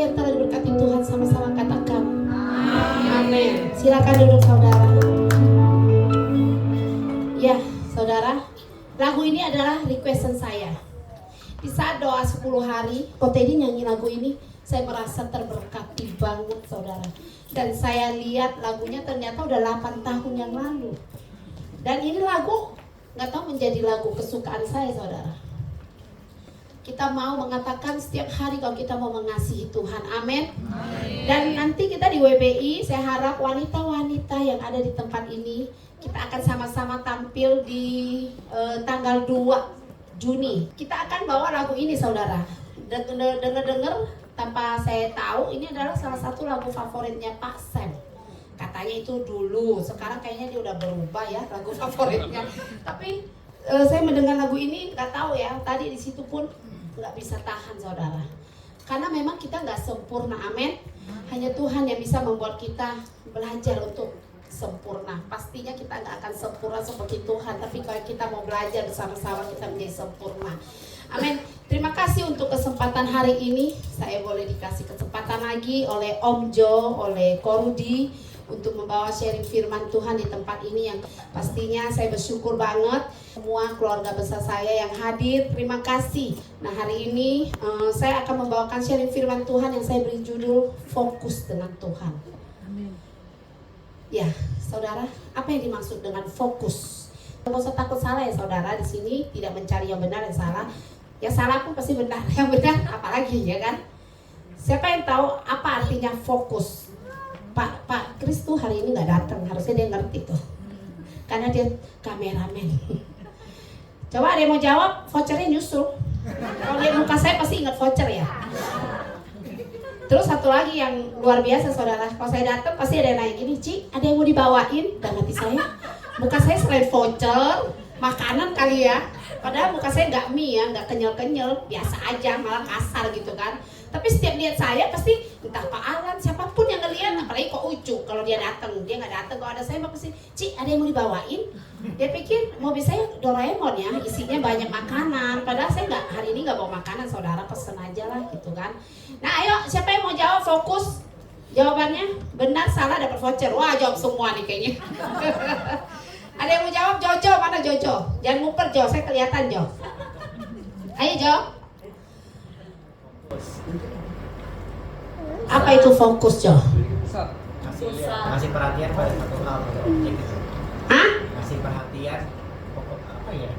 yang telah diberkati Tuhan sama-sama katakan amin. Silakan duduk saudara. Ya saudara, lagu ini adalah requestan saya. Di saat doa 10 hari, Ko Teddy nyanyi lagu ini, saya merasa terberkati banget saudara. Dan saya lihat lagunya ternyata udah 8 tahun yang lalu. Dan ini lagu gak tahu menjadi lagu kesukaan saya saudara. Kita mau mengatakan setiap hari kalau kita mau mengasihi Tuhan, amin. Dan nanti kita di WBI, saya harap wanita-wanita yang ada di tempat ini, kita akan sama-sama tampil di tanggal 2 Juni. Kita akan bawa lagu ini saudara. Dengar-dengar tanpa saya tahu, ini adalah salah satu lagu favoritnya Pak Sam. Katanya itu dulu, sekarang kayaknya dia udah berubah ya lagu favoritnya. Tapi saya mendengar lagu ini, nggak tahu ya, tadi di situ pun nggak bisa tahan saudara. Karena memang kita nggak sempurna, amin. Hanya Tuhan yang bisa membuat kita belajar untuk sempurna. Pastinya kita nggak akan sempurna seperti Tuhan, tapi kalau kita mau belajar bersama-sama kita menjadi sempurna, amin. Terima kasih untuk kesempatan hari ini. Saya boleh dikasih kesempatan lagi oleh Om Jo, oleh Korudi untuk membawa sharing firman Tuhan di tempat ini yang pastinya saya bersyukur banget. Semua keluarga besar saya yang hadir, terima kasih. Nah hari ini saya akan membawakan sharing firman Tuhan yang saya beri judul Fokus dengan Tuhan. Amin. Ya saudara, apa yang dimaksud dengan fokus? Tidak usah takut salah ya saudara, di sini tidak mencari yang benar dan salah. Yang salah pun pasti benar, yang benar apalagi ya kan? Siapa yang tahu apa artinya fokus? Pak Kris tuh hari ini nggak datang, harusnya dia ngerti tuh, karena dia kameramen. Coba ada yang mau jawab, vouchernya nyusul. Kalau lihat muka saya pasti ingat voucher ya. Terus satu lagi yang luar biasa saudara, kalau saya datang pasti ada yang nanya gini, Ci, ada yang mau dibawain? Dan hati saya, muka saya selain voucher, makanan kali ya. Padahal muka saya nggak mie ya, nggak kenyal-kenyal, biasa aja, malah kasar gitu kan. Tapi setiap lihat saya pasti entah Pak Alan, siapapun yang ngeliat, apalagi kok Ucu, kalau dia datang, dia nggak datang, kalau ada saya pasti, Ci, ada yang mau dibawain? Dia pikir mobil saya Doraemon ya, isinya banyak makanan. Padahal saya nggak, hari ini nggak bawa makanan, saudara pesen aja lah gitu kan. Nah ayo, siapa yang mau jawab fokus? Jawabannya benar, salah, dapat voucher. Wah jawab semua nih kayaknya. Ada yang mau jawab? Jojo, mana Jojo? Jangan ngumpet Jo, saya kelihatan Jo. Ayo Jo. Apa itu fokus Jo? Kasih perhatian pada satu hal atau objek itu. Hah? Kasih perhatian pokok apa ya?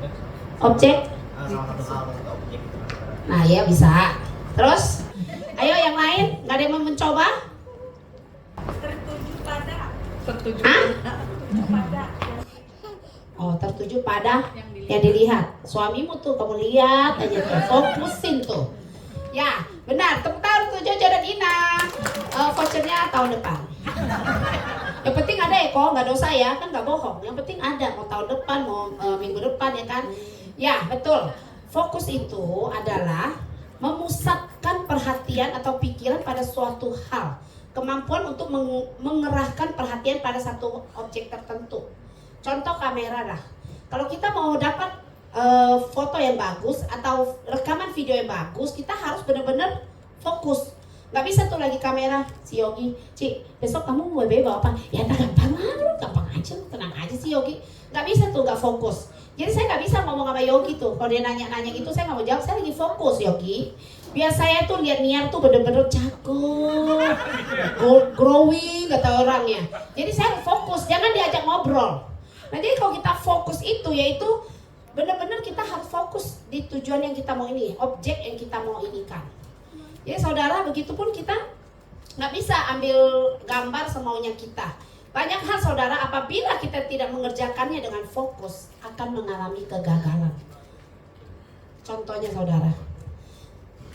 Objek? Salah satu hal atau objek itu. Nah ya bisa. Terus? Ayo yang lain, nggak ada yang mau mencoba? Tertuju pada. Hah? Tertuju pada. Oh tertuju pada yang dilihat. Suamimu tuh kamu lihat aja tuh, fokusin tuh. Ya benar, tepuk tangan untuk Jojo dan Ina. Vouchernya tahun depan. Yang penting ada ya kok, nggak dosa ya, kan nggak bohong. Yang penting ada, mau tahun depan, mau minggu depan ya kan. Ya betul, fokus itu adalah memusatkan perhatian atau pikiran pada suatu hal. Kemampuan untuk mengerahkan perhatian pada satu objek tertentu. Contoh kamera lah. Kalau kita mau dapat foto yang bagus atau rekaman video yang bagus, kita harus benar-benar fokus. Nggak bisa tuh lagi kamera si Yogi, Ci, besok kamu mau bawa apa? Ya gampang lah, gampang aja, tenang aja si Yogi. Nggak bisa tuh, nggak fokus. Jadi saya nggak bisa ngomong sama Yogi tuh. Kalau dia nanya-nanya gitu, saya nggak mau jawab. Saya lagi fokus Yogi. Biar saya tuh lihat Niar tuh bener-bener cakep, growing kata orangnya. Jadi saya fokus, jangan diajak ngobrol. Nah jadi kalau kita fokus itu yaitu benar-benar kita harus fokus di tujuan yang kita mau ini, objek yang kita mau inikan. Jadi saudara, begitupun kita nggak bisa ambil gambar semaunya kita. Banyak hal saudara, apabila kita tidak mengerjakannya dengan fokus akan mengalami kegagalan. Contohnya saudara,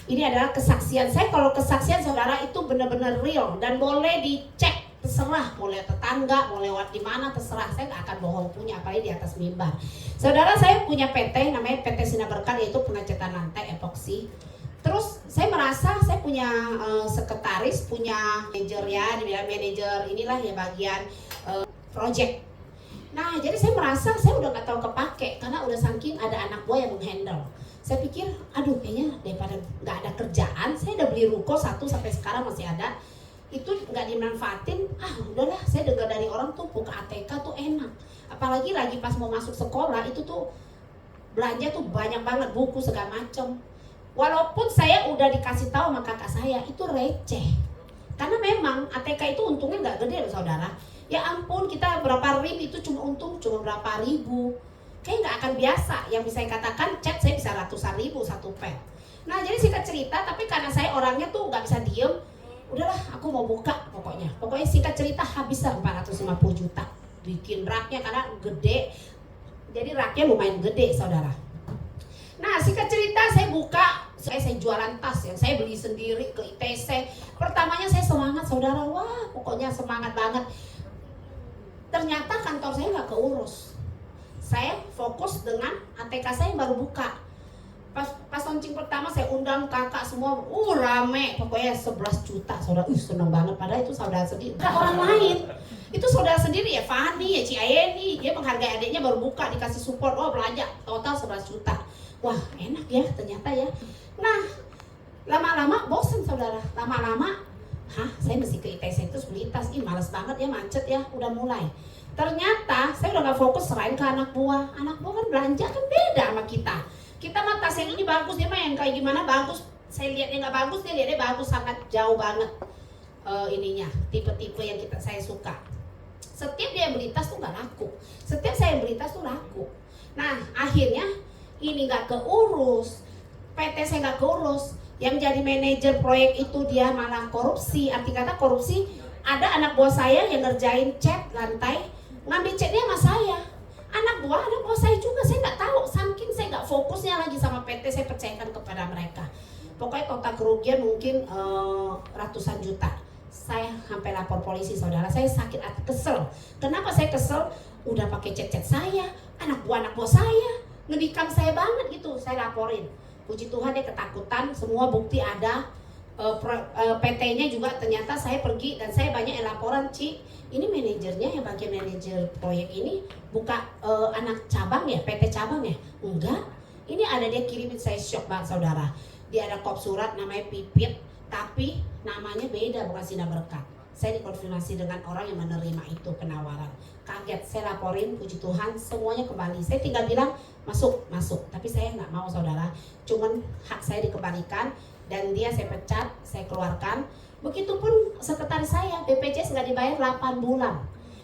ini adalah kesaksian saya. Kalau kesaksian saudara itu benar-benar real dan boleh dicek. Terserah, mau lewat tetangga, mau lewat di mana, terserah. Saya nggak akan bohong punya, apalagi di atas mimbar. Saudara, saya punya PT, namanya PT Sinar Berkat, yaitu pengecatan lantai epoksi. Terus saya merasa saya punya sekretaris, punya manajer ya, dibilang manajer inilah ya bagian project. Nah, jadi saya merasa saya udah gak tahu kepake karena udah saking ada anak buah yang menghandle. Saya pikir, aduh kayaknya daripada gak ada kerjaan, saya udah beli ruko 1 sampai sekarang masih ada. Itu gak dimanfaatin, udahlah saya dengar dari orang tuh buka ATK tuh enak. Apalagi lagi pas mau masuk sekolah itu tuh belanja tuh banyak banget buku segala macem. Walaupun saya udah dikasih tahu sama kakak saya itu receh. Karena memang ATK itu untungnya gak gede loh saudara. Ya ampun, kita berapa rim itu cuma berapa ribu. Kayak nggak akan biasa. Yang bisa saya katakan cat saya bisa ratusan ribu satu pet. Nah jadi singkat cerita, tapi karena saya orangnya tuh nggak bisa diem, udahlah aku mau buka pokoknya. Pokoknya singkat cerita habis 450 juta bikin raknya karena gede. Jadi raknya lumayan gede saudara. Nah singkat cerita saya buka, saya jualan tas yang saya beli sendiri ke ITC. Pertamanya saya semangat saudara, wah pokoknya semangat banget. Ternyata kantor saya nggak keurus. Saya fokus dengan ATK saya yang baru buka. Pas launching pertama saya undang kakak semua, rame, pokoknya 11 juta, saudara, seneng banget. Padahal itu saudara sendiri, bukan orang lain. Itu saudara sendiri ya, Fani, ya Ci Ayeni, dia menghargai adiknya baru buka, dikasih support, belanja, total 11 juta. Wah enak ya ternyata ya. Nah lama-lama bosen saudara, lama-lama saya mesti ke ITC terus beli tas, males banget ya, macet ya, udah mulai. Ternyata saya udah gak fokus serain ke anak buah kan belanja kan beda sama kita. Kita mah tas yang ini bagus, dia mah yang kayak gimana bagus, saya lihatnya gak bagus, dia lihatnya bagus, sangat jauh banget ininya, tipe-tipe yang saya suka. Setiap dia beli tas tuh gak laku, setiap saya beli tas tuh laku. Nah akhirnya ini gak keurus, PT saya gak keurus. Yang jadi manajer proyek itu dia malah korupsi. Arti kata korupsi, ada anak buah saya yang ngerjain cat lantai, ngambil catnya sama saya. Anak buah saya juga, saya nggak tahu. Saking saya nggak fokusnya lagi sama PT, saya percayakan kepada mereka. Pokoknya total kerugian mungkin ratusan juta. Saya sampai lapor polisi saudara. Saya sakit hati, kesel. Kenapa saya kesel? Udah pakai cat saya, anak buah saya ngedikam saya banget gitu. Saya laporin. Puji Tuhan dia ketakutan, semua bukti ada, PT-nya juga ternyata saya pergi dan saya banyak yang laporan, Ci, ini manajernya yang bagian manajer proyek ini buka anak cabang ya, PT cabang ya? Enggak, ini ada dia kirimin, saya shock banget saudara. Dia ada kop surat namanya Pipit, tapi namanya beda, bukan Sina Berkat. Saya dikonfirmasi dengan orang yang menerima itu penawaran. Kaget, saya laporin, puji Tuhan semuanya kembali. Saya tinggal bilang masuk. Tapi saya nggak mau saudara. Cuman hak saya dikembalikan dan dia saya pecat, saya keluarkan. Begitupun sekretaris saya, BPJS nggak dibayar 8 bulan.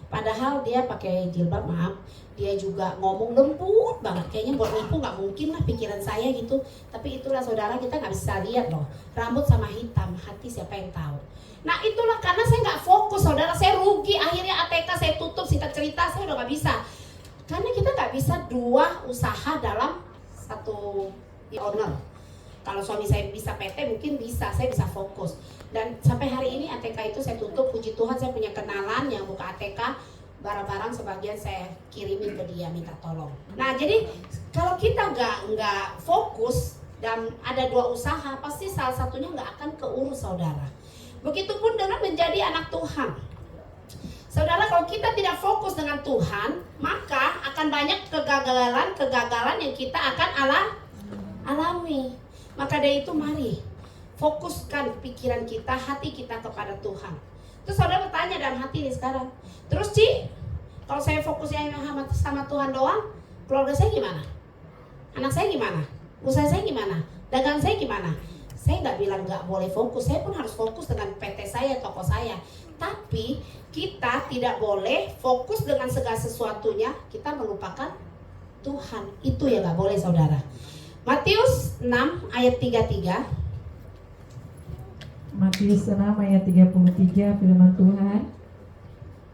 Padahal dia pakai jilbab, maaf. Dia juga ngomong lembut banget. Kayaknya buat nipu nggak mungkin lah pikiran saya gitu. Tapi itulah saudara, kita nggak bisa lihat loh. Rambut sama hitam, hati siapa yang tahu. Nah itulah karena saya nggak fokus saudara, saya rugi. Akhirnya ATK saya tutup, singkat cerita saya udah nggak bisa. Karena kita nggak bisa 2 usaha dalam satu owner. Kalau suami saya bisa PT mungkin bisa, saya bisa fokus. Dan sampai hari ini ATK itu saya tutup, puji Tuhan saya punya kenalan yang buka ATK. Barang-barang sebagian saya kirimin ke dia, minta tolong. Nah jadi kalau kita nggak fokus dan ada 2 usaha, pasti salah satunya nggak akan keurus saudara. Begitupun dengan menjadi anak Tuhan. Saudara, kalau kita tidak fokus dengan Tuhan, maka akan banyak kegagalan yang kita akan alami. Maka dari itu mari fokuskan pikiran kita, hati kita kepada Tuhan. Terus saudara bertanya dalam hati nih sekarang, terus Ci, kalau saya fokusnya sama Tuhan doang, keluarga saya gimana? Anak saya gimana? Usaha saya gimana? Dagang saya gimana? Saya nggak bilang nggak boleh fokus, saya pun harus fokus dengan PT saya, toko saya. Tapi kita tidak boleh fokus dengan segala sesuatunya, kita melupakan Tuhan. Itu yang nggak boleh saudara. Matius 6 ayat 33. Matius 6 ayat 33 firman Tuhan.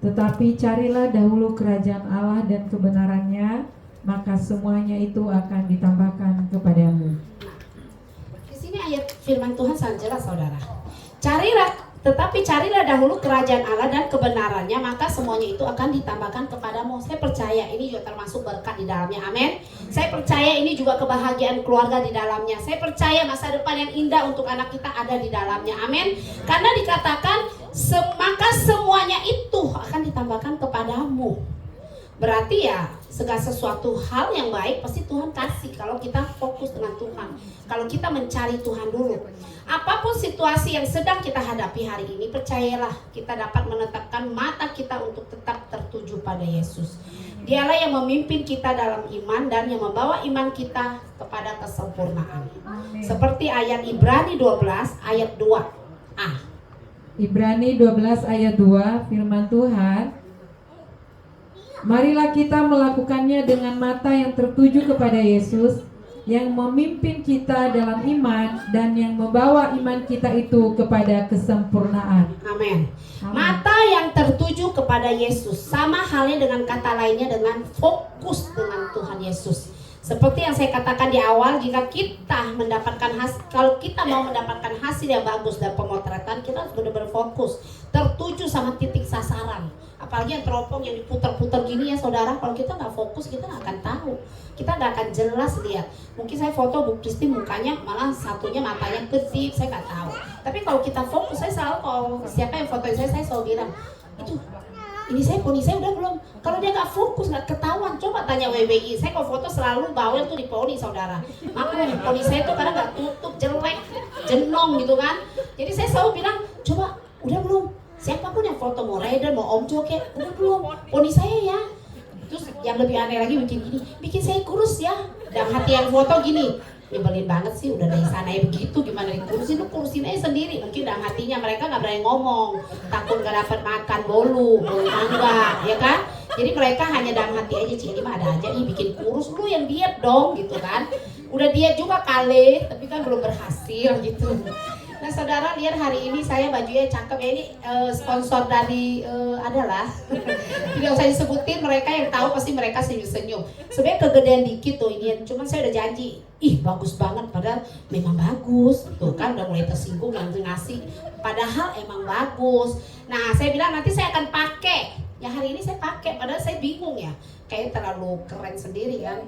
Tetapi carilah dahulu kerajaan Allah dan kebenarannya, maka semuanya itu akan ditambahkan kepadamu. Ini ayat firman Tuhan sangat jelas saudara. Carilah dahulu kerajaan Allah dan kebenarannya, maka semuanya itu akan ditambahkan kepadamu. Saya percaya ini juga termasuk berkat di dalamnya, amin. Saya percaya ini juga kebahagiaan keluarga di dalamnya. Saya percaya masa depan yang indah untuk anak kita ada di dalamnya, amin. Karena dikatakan maka semuanya itu akan ditambahkan kepadamu. Berarti ya segala sesuatu hal yang baik pasti Tuhan kasih kalau kita fokus dengan Tuhan. Kalau kita mencari Tuhan dulu. Apapun situasi yang sedang kita hadapi hari ini, percayalah kita dapat menetapkan mata kita untuk tetap tertuju pada Yesus. Dialah yang memimpin kita dalam iman dan yang membawa iman kita kepada kesempurnaan. Seperti ayat Ibrani 12 ayat 2a. Ibrani 12 ayat 2, firman Tuhan, marilah kita melakukannya dengan mata yang tertuju kepada Yesus, yang memimpin kita dalam iman dan yang membawa iman kita itu kepada kesempurnaan. Amin. Mata yang tertuju kepada Yesus, sama halnya dengan kata lainnya dengan fokus dengan Tuhan Yesus. Seperti yang saya katakan di awal, jika kita mendapatkan hasil, kalau kita mau mendapatkan hasil yang bagus dan pemotretan, kita harus benar-benar fokus, tertuju sama titik sasaran. Apalagi yang teropong yang diputar-putar gini ya saudara, kalau kita nggak fokus kita nggak akan tahu, kita nggak akan jelas lihat. Mungkin saya foto Bu Kristi mukanya malah satunya matanya kedip, saya nggak tahu. Tapi kalau kita fokus, saya selalu kalau siapa yang fotoin saya selalu bilang, itu ini poni saya udah belum. Kalau dia nggak fokus nggak ketahuan. Coba tanya WBI, saya kalau foto selalu bawel tuh di poni saudara. Makanya poni saya tuh kadang nggak tutup, jelek, jenong gitu kan. Jadi saya selalu bilang, coba udah belum. Siapapun yang foto mau Raiden, mau Om Jo kayak udah belum. Poni saya ya. Terus yang lebih aneh lagi bikin gini, bikin saya kurus ya. Dan hati yang foto gini, nyebelin banget sih, udah dari sana ya begitu, gimana dikurusin, lu kurusin aja sendiri. Mungkin dalam hatinya mereka nggak berani ngomong, takut nggak dapat makan bolu mangga, ya kan? Jadi mereka hanya dalam hati aja, ini mah ada aja, bikin kurus, lu yang diet dong, gitu kan? Udah diet juga kali, tapi kan belum berhasil gitu. Nah saudara lihat hari ini saya bajunya cakep ya, ini sponsor dari adalah tidak usah disebutin, mereka yang tahu pasti mereka senyum-senyum. Sebenarnya kegedean dikit tuh ini, cuman saya udah janji, ih bagus banget, padahal memang bagus tuh kan, udah mulai tersinggung yang ngasih, padahal emang bagus. Nah saya bilang nanti saya akan pakai, ya hari ini saya pakai, padahal saya bingung ya, kayak terlalu keren sendiri kan,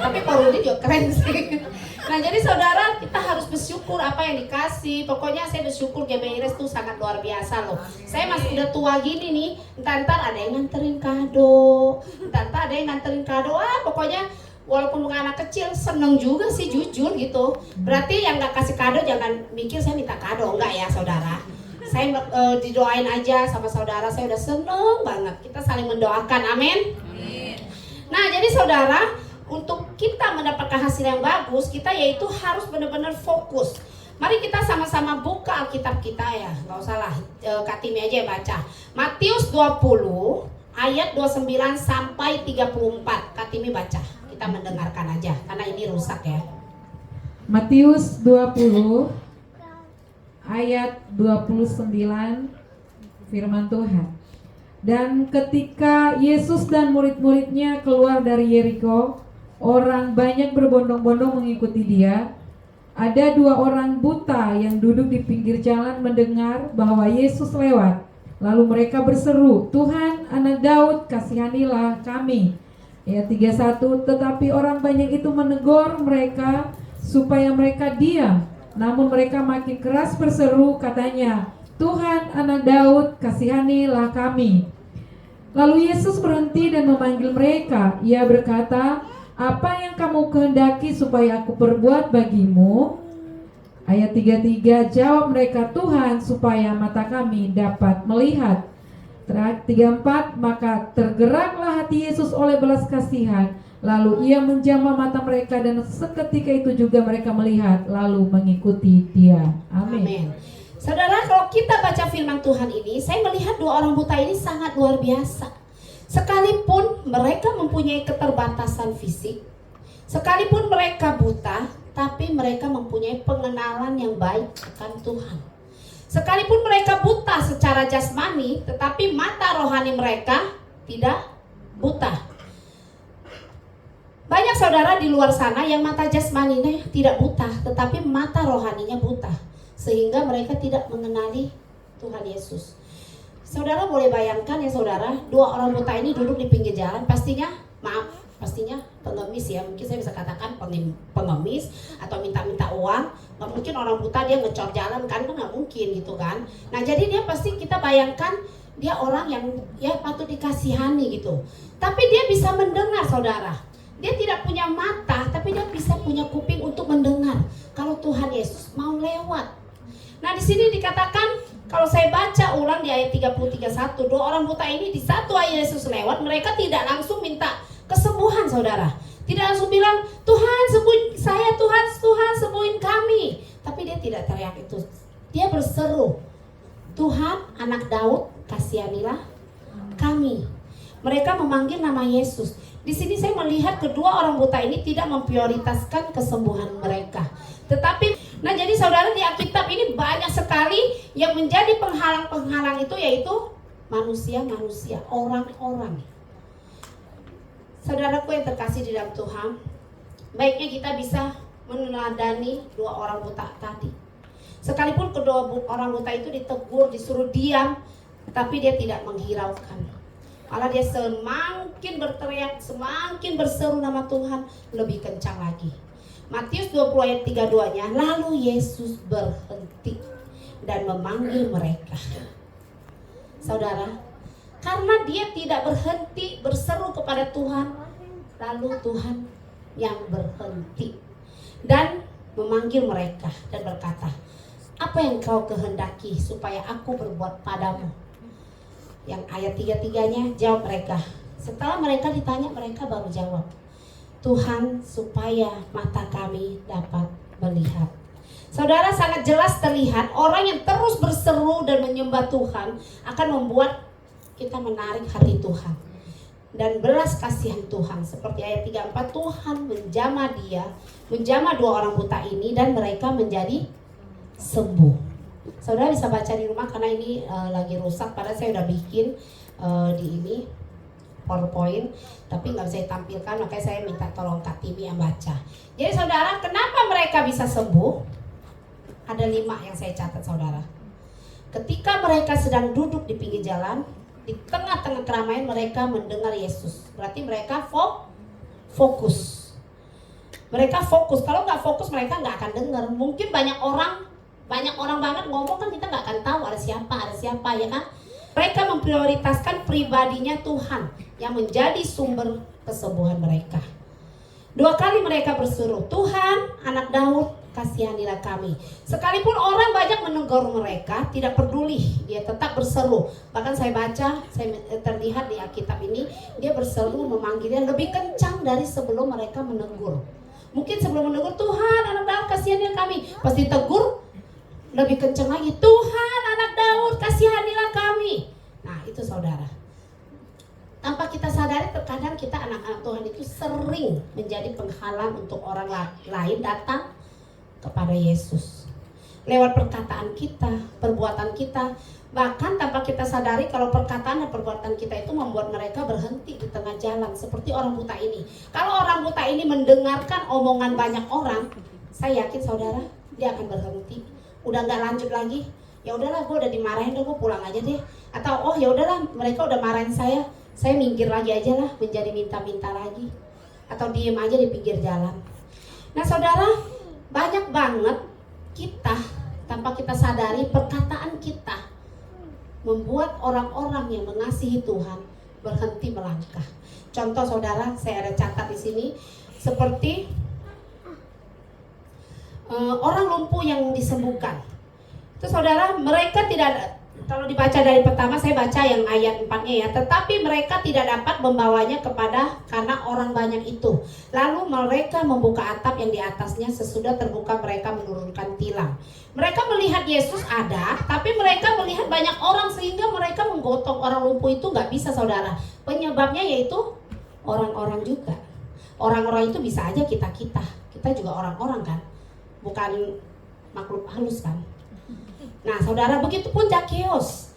tapi Pak Rudi juga keren sih. Nah jadi saudara, kita harus bersyukur apa yang dikasih. Pokoknya saya bersyukur GBIRS tuh sangat luar biasa loh. Saya masih udah tua gini nih, entar ada yang nganterin kado, entar ada yang nganterin kado, pokoknya walaupun bukan anak kecil seneng juga sih, jujur gitu. Berarti yang nggak kasih kado jangan mikir saya minta kado, enggak ya saudara. Saya didoain aja sama saudara, saya udah seneng banget. Kita saling mendoakan, amin. Nah jadi saudara, untuk kita mendapatkan hasil yang bagus, kita yaitu harus benar-benar fokus. Mari kita sama-sama buka Alkitab kita ya, nggak usah lah, Kak Timi aja yang baca. Matius 20 ayat 29 sampai 34, Kak Timi baca. Kita mendengarkan aja, karena ini rusak ya. Matius 20 ayat 29, firman Tuhan. Dan ketika Yesus dan murid-muridnya keluar dari Yeriko, orang banyak berbondong-bondong mengikuti dia. Ada 2 orang buta yang duduk di pinggir jalan mendengar bahwa Yesus lewat. Lalu mereka berseru, "Tuhan, Anak Daud, kasihanilah kami." Ayat 31, tetapi orang banyak itu menegur mereka supaya mereka diam. Namun mereka makin keras berseru, katanya, "Tuhan, Anak Daud, kasihanilah kami." Lalu Yesus berhenti dan memanggil mereka. Ia berkata, "Apa yang kamu kehendaki supaya aku perbuat bagimu?" Ayat 33, jawab mereka, "Tuhan, supaya mata kami dapat melihat." 34, maka tergeraklah hati Yesus oleh belas kasihan. Lalu ia menjamah mata mereka dan seketika itu juga mereka melihat lalu mengikuti dia. Amin. Saudara, kalau kita baca firman Tuhan ini, saya melihat 2 orang buta ini sangat luar biasa. Sekalipun mereka mempunyai keterbatasan fisik, sekalipun mereka buta, tapi mereka mempunyai pengenalan yang baik akan Tuhan. Sekalipun mereka buta secara jasmani, tetapi mata rohani mereka tidak buta. Banyak saudara di luar sana yang mata jasmaninya tidak buta, tetapi mata rohaninya buta, sehingga mereka tidak mengenali Tuhan Yesus. Saudara boleh bayangkan ya saudara, 2 orang buta ini duduk di pinggir jalan, pastinya pengemis ya, mungkin saya bisa katakan pengemis atau minta-minta uang. Nggak mungkin orang buta dia ngecor jalan kan nggak mungkin gitu kan. Nah jadi dia pasti kita bayangkan Dia orang yang ya patut dikasihani gitu. Tapi dia bisa mendengar, saudara. Dia tidak punya mata, tapi dia bisa punya kuping untuk mendengar kalau Tuhan Yesus mau lewat. Nah, di sini dikatakan, kalau saya baca ulang di ayat 33:1, dua orang buta ini di satu ayat Yesus lewat, mereka tidak langsung minta kesembuhan, saudara. Tidak langsung bilang, Tuhan sembuhin saya, Tuhan sembuhin kami. Tapi dia tidak teriak itu. Dia berseru, Tuhan, anak Daud, kasihanilah kami. Mereka memanggil nama Yesus. Di sini saya melihat kedua orang buta ini tidak memprioritaskan kesembuhan mereka. Tetapi, nah jadi saudara, di Alkitab ini banyak sekali yang menjadi penghalang-penghalang itu, yaitu manusia-manusia, orang-orang. Saudaraku yang terkasih di dalam Tuhan, baiknya kita bisa meneladani dua orang buta tadi. Sekalipun kedua orang buta itu ditegur, disuruh diam, tapi dia tidak menghiraukan. Malah dia semakin berteriak, semakin berseru nama Tuhan lebih kencang lagi. Matius 20 ayat 32-nya, lalu Yesus berhenti dan memanggil mereka. Saudara, karena dia tidak berhenti berseru kepada Tuhan, lalu Tuhan yang berhenti dan memanggil mereka dan berkata, apa yang kau kehendaki supaya aku berbuat padamu? Yang ayat 33-nya, jawab mereka. Setelah mereka ditanya, mereka baru jawab, Tuhan, supaya mata kami dapat melihat. Saudara, sangat jelas terlihat orang yang terus berseru dan menyembah Tuhan akan membuat kita menarik hati Tuhan dan belas kasihan Tuhan. Seperti ayat 34, Tuhan menjamah dua orang buta ini dan mereka menjadi sembuh. Saudara bisa baca di rumah karena ini lagi rusak, padahal saya udah bikin di ini PowerPoint, tapi nggak bisa ditampilkan, makanya saya minta tolong Kak Timi yang baca. Jadi saudara, kenapa mereka bisa sembuh? Ada 5 yang saya catat, saudara. Ketika mereka sedang duduk di pinggir jalan, di tengah-tengah keramaian mereka mendengar Yesus. Berarti mereka fokus. Mereka fokus. Kalau nggak fokus mereka nggak akan dengar. Mungkin banyak orang banget ngomong kan kita nggak akan tahu ada siapa ya kan. Mereka memprioritaskan pribadinya Tuhan yang menjadi sumber kesembuhan mereka. 2 kali mereka berseru, Tuhan, anak Daud, kasihanilah kami. Sekalipun orang banyak menegur mereka, tidak peduli, dia tetap berseru. Bahkan saya baca, terlihat di Alkitab ini, dia berseru memanggilnya lebih kencang dari sebelum mereka menegur. Mungkin sebelum menegur, Tuhan, anak Daud, kasihanilah kami. Pas ditegur, lebih kencang lagi, Tuhan, anak Daud, kasihanilah kami. Nah, itu saudara. Tanpa kita sadari, terkadang kita anak-anak Tuhan itu sering menjadi penghalang untuk orang lain datang kepada Yesus. Lewat perkataan kita, perbuatan kita, bahkan tanpa kita sadari kalau perkataan dan perbuatan kita itu membuat mereka berhenti di tengah jalan. Seperti orang buta ini. Kalau orang buta ini mendengarkan omongan banyak orang, saya yakin saudara, dia akan berhenti. Udah nggak lanjut lagi. Ya udahlah, gue udah dimarahin, gue pulang aja deh. Atau oh ya udahlah, mereka udah marahin saya minggir lagi aja lah, menjadi minta-minta lagi. Atau diem aja di pinggir jalan. Nah saudara, banyak banget kita tanpa kita sadari perkataan kita membuat orang-orang yang mengasihi Tuhan berhenti melangkah. Contoh saudara, saya ada catat di sini seperti orang lumpuh yang disembuhkan. Itu saudara, mereka tidak ada, kalau dibaca dari pertama saya baca yang ayat 4-nya ya, tetapi mereka tidak dapat membawanya karena orang banyak itu. Lalu mereka membuka atap yang di atasnya, sesudah terbuka mereka menurunkan tilang. Mereka melihat Yesus ada, tapi mereka melihat banyak orang sehingga mereka menggotong orang lumpuh itu nggak bisa saudara. Penyebabnya yaitu orang-orang juga. Orang-orang itu bisa aja kita juga orang-orang kan, bukan makhluk halus kan. Nah saudara, begitupun Zakheus.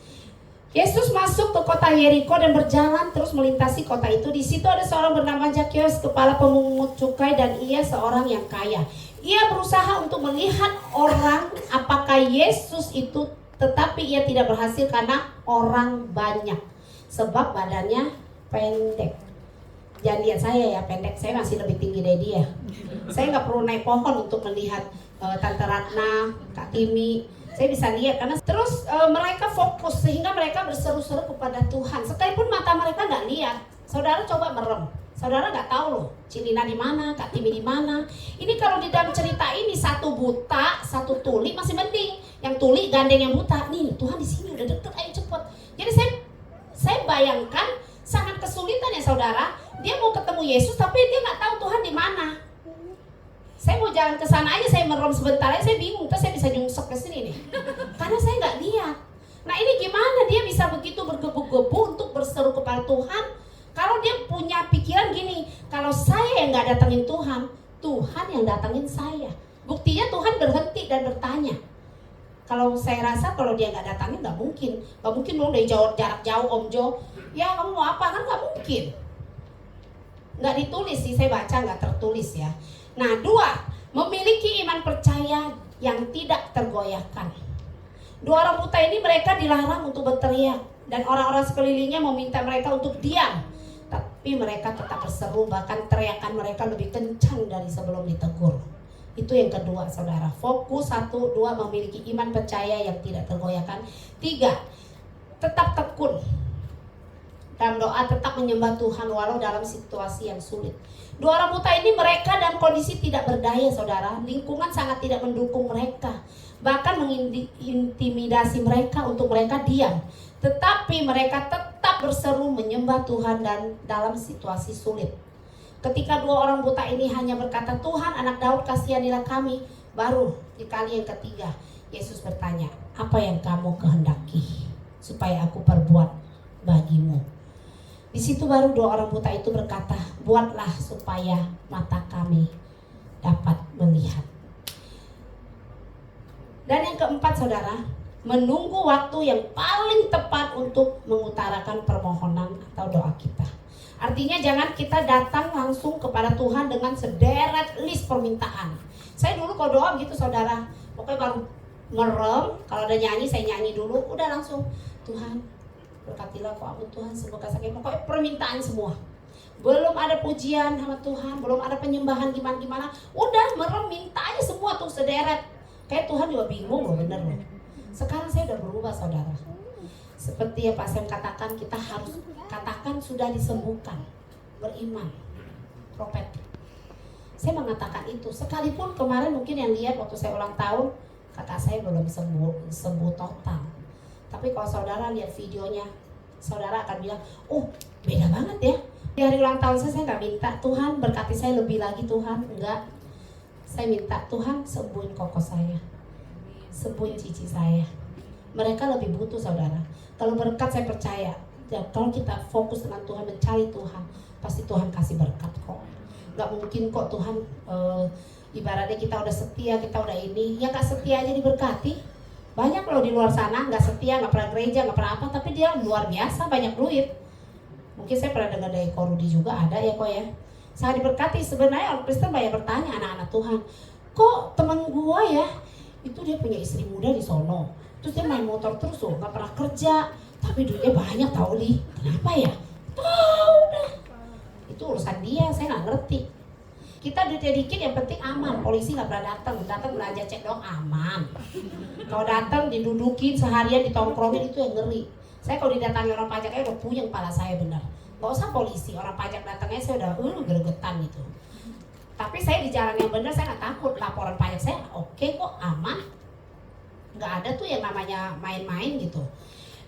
Yesus masuk ke kota Yeriko dan berjalan terus melintasi kota itu. Di situ ada seorang bernama Zakheus, kepala pemungut cukai, dan ia seorang yang kaya. Ia berusaha untuk melihat orang apakah Yesus itu, tetapi ia tidak berhasil karena orang banyak. Sebab badannya pendek. Jangan lihat saya ya, pendek, saya masih lebih tinggi dari dia. Saya nggak perlu naik pohon untuk melihat Tante Ratna, Kak Timi. Saya bisa lihat karena terus mereka fokus sehingga mereka berseru-seru kepada Tuhan. Sekalipun mata mereka nggak lihat, saudara coba merem. Saudara nggak tahu loh, Cilina di mana, Kak Timi di mana. Ini kalau di dalam cerita ini satu buta, satu tuli masih mending. Yang tuli gandeng yang buta. Nih Tuhan di sini udah deket, ayo cepet. Jadi saya bayangkan sangat kesulitan ya saudara. Dia mau ketemu Yesus tapi dia nggak tahu Tuhan di mana. Saya mau jalan ke sana aja, saya merem sebentar aja, saya bingung, terus saya bisa nyungsep ke sini nih. Karena saya nggak lihat. Nah ini gimana dia bisa begitu bergebu-gebu untuk berseru kepada Tuhan? Kalau dia punya pikiran gini, kalau saya yang nggak datengin Tuhan, Tuhan yang datengin saya. Buktinya Tuhan berhenti dan bertanya. Kalau saya rasa kalau dia nggak datangin nggak mungkin dong dari jarak jauh Om Jo. Ya kamu mau apa kan nggak mungkin. Nggak ditulis sih, saya baca nggak tertulis ya. Nah 2, memiliki iman percaya yang tidak tergoyahkan. 2 orang buta ini mereka dilarang untuk berteriak dan orang-orang sekelilingnya meminta mereka untuk diam. Tapi mereka tetap berseru, bahkan teriakan mereka lebih kencang dari sebelum ditegur. Itu yang kedua saudara. Fokus 1, 2 memiliki iman percaya yang tidak tergoyahkan. 3, tetap tekun dalam doa, tetap menyembah Tuhan walau dalam situasi yang sulit. 2 orang buta ini mereka dalam kondisi tidak berdaya saudara. Lingkungan sangat tidak mendukung mereka, bahkan mengintimidasi mereka untuk mereka diam. Tetapi mereka tetap berseru menyembah Tuhan dan dalam situasi sulit. Ketika 2 orang buta ini hanya berkata, Tuhan anak Daud kasihanilah kami, baru di kali yang ketiga Yesus bertanya, apa yang kamu kehendaki supaya aku perbuat bagimu? Di situ baru 2 orang buta itu berkata, buatlah supaya mata kami dapat melihat. Dan yang keempat saudara, menunggu waktu yang paling tepat untuk mengutarakan permohonan atau doa kita. Artinya jangan kita datang langsung kepada Tuhan dengan sederet list permintaan. Saya dulu kalau doa gitu saudara, pokoknya baru merem, kalau ada nyanyi saya nyanyi dulu, udah langsung Tuhan berkatilah kau ampun Tuhan sembuhkan sakit, pokoknya permintaan semua. Belum ada pujian sama Tuhan, belum ada penyembahan gimana-gimana, udah merem minta aja semua tuh sederet. Kayak Tuhan juga bingung loh, bener loh. Sekarang saya udah berubah saudara. Seperti yang Pak Sam katakan, kita harus katakan sudah disembuhkan, beriman, profetik. Saya mengatakan itu, sekalipun kemarin mungkin yang lihat waktu saya ulang tahun, kakak saya belum sembuh total. Tapi kalau saudara lihat videonya, saudara akan bilang, oh beda banget ya. Di hari ulang tahun saya nggak minta Tuhan berkati saya lebih lagi Tuhan, enggak. Saya minta Tuhan sembuhin koko saya, sembuhin cici saya. Mereka lebih butuh saudara. Kalau berkat saya percaya, ya, kalau kita fokus dengan Tuhan, mencari Tuhan, pasti Tuhan kasih berkat kok. Gak mungkin kok Tuhan ibaratnya kita udah setia, kita udah ini, ya gak setia aja diberkati. Banyak loh di luar sana gak setia, gak pernah gereja, gak pernah apa, tapi dia luar biasa banyak duit. Mungkin saya pernah dengar dari Korudi juga ada ya kok ya. Sangat diberkati. Sebenarnya orang Kristen banyak bertanya, anak-anak Tuhan, kok teman gua ya itu dia punya istri muda di sono, terus dia main motor terus tuh, gak pernah kerja, tapi duitnya banyak tau Li. Kenapa ya? Tahu dah. Itu urusan dia, saya nggak ngerti. Kita duitnya dikit yang penting aman. Polisi nggak pernah datang belanja cek dong aman. Kalau datang didudukin seharian ditongkrongin itu yang ngeri. Saya kalau didatangi orang pajaknya udah puyeng kepala saya benar. Gak usah polisi, orang pajak datangnya saya udah gregetan gitu. Tapi saya di jalan yang benar, saya nggak takut. Laporan pajak saya oke kok, aman. Nggak ada tuh yang namanya main-main gitu.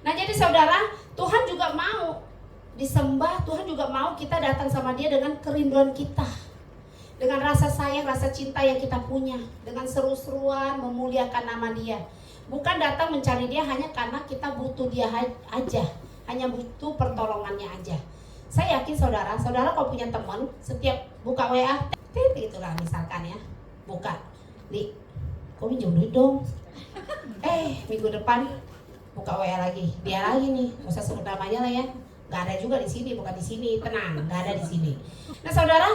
Nah jadi saudara, Tuhan juga mau disembah, Tuhan juga mau kita datang sama dia dengan kerinduan kita, dengan rasa sayang, rasa cinta yang kita punya, dengan seru-seruan memuliakan nama dia. Bukan datang mencari dia hanya karena kita butuh dia aja, hanya butuh pertolongannya aja. Saya yakin saudara kalau punya teman, setiap buka WA, gitu lah misalkan ya, buka, Li, kok minjem duit dong? Minggu depan buka WA lagi, dia lagi nih, nggak usah sebut namanya lah ya, nggak ada juga di sini, bukan di sini, tenang, nggak ada di sini. Nah saudara,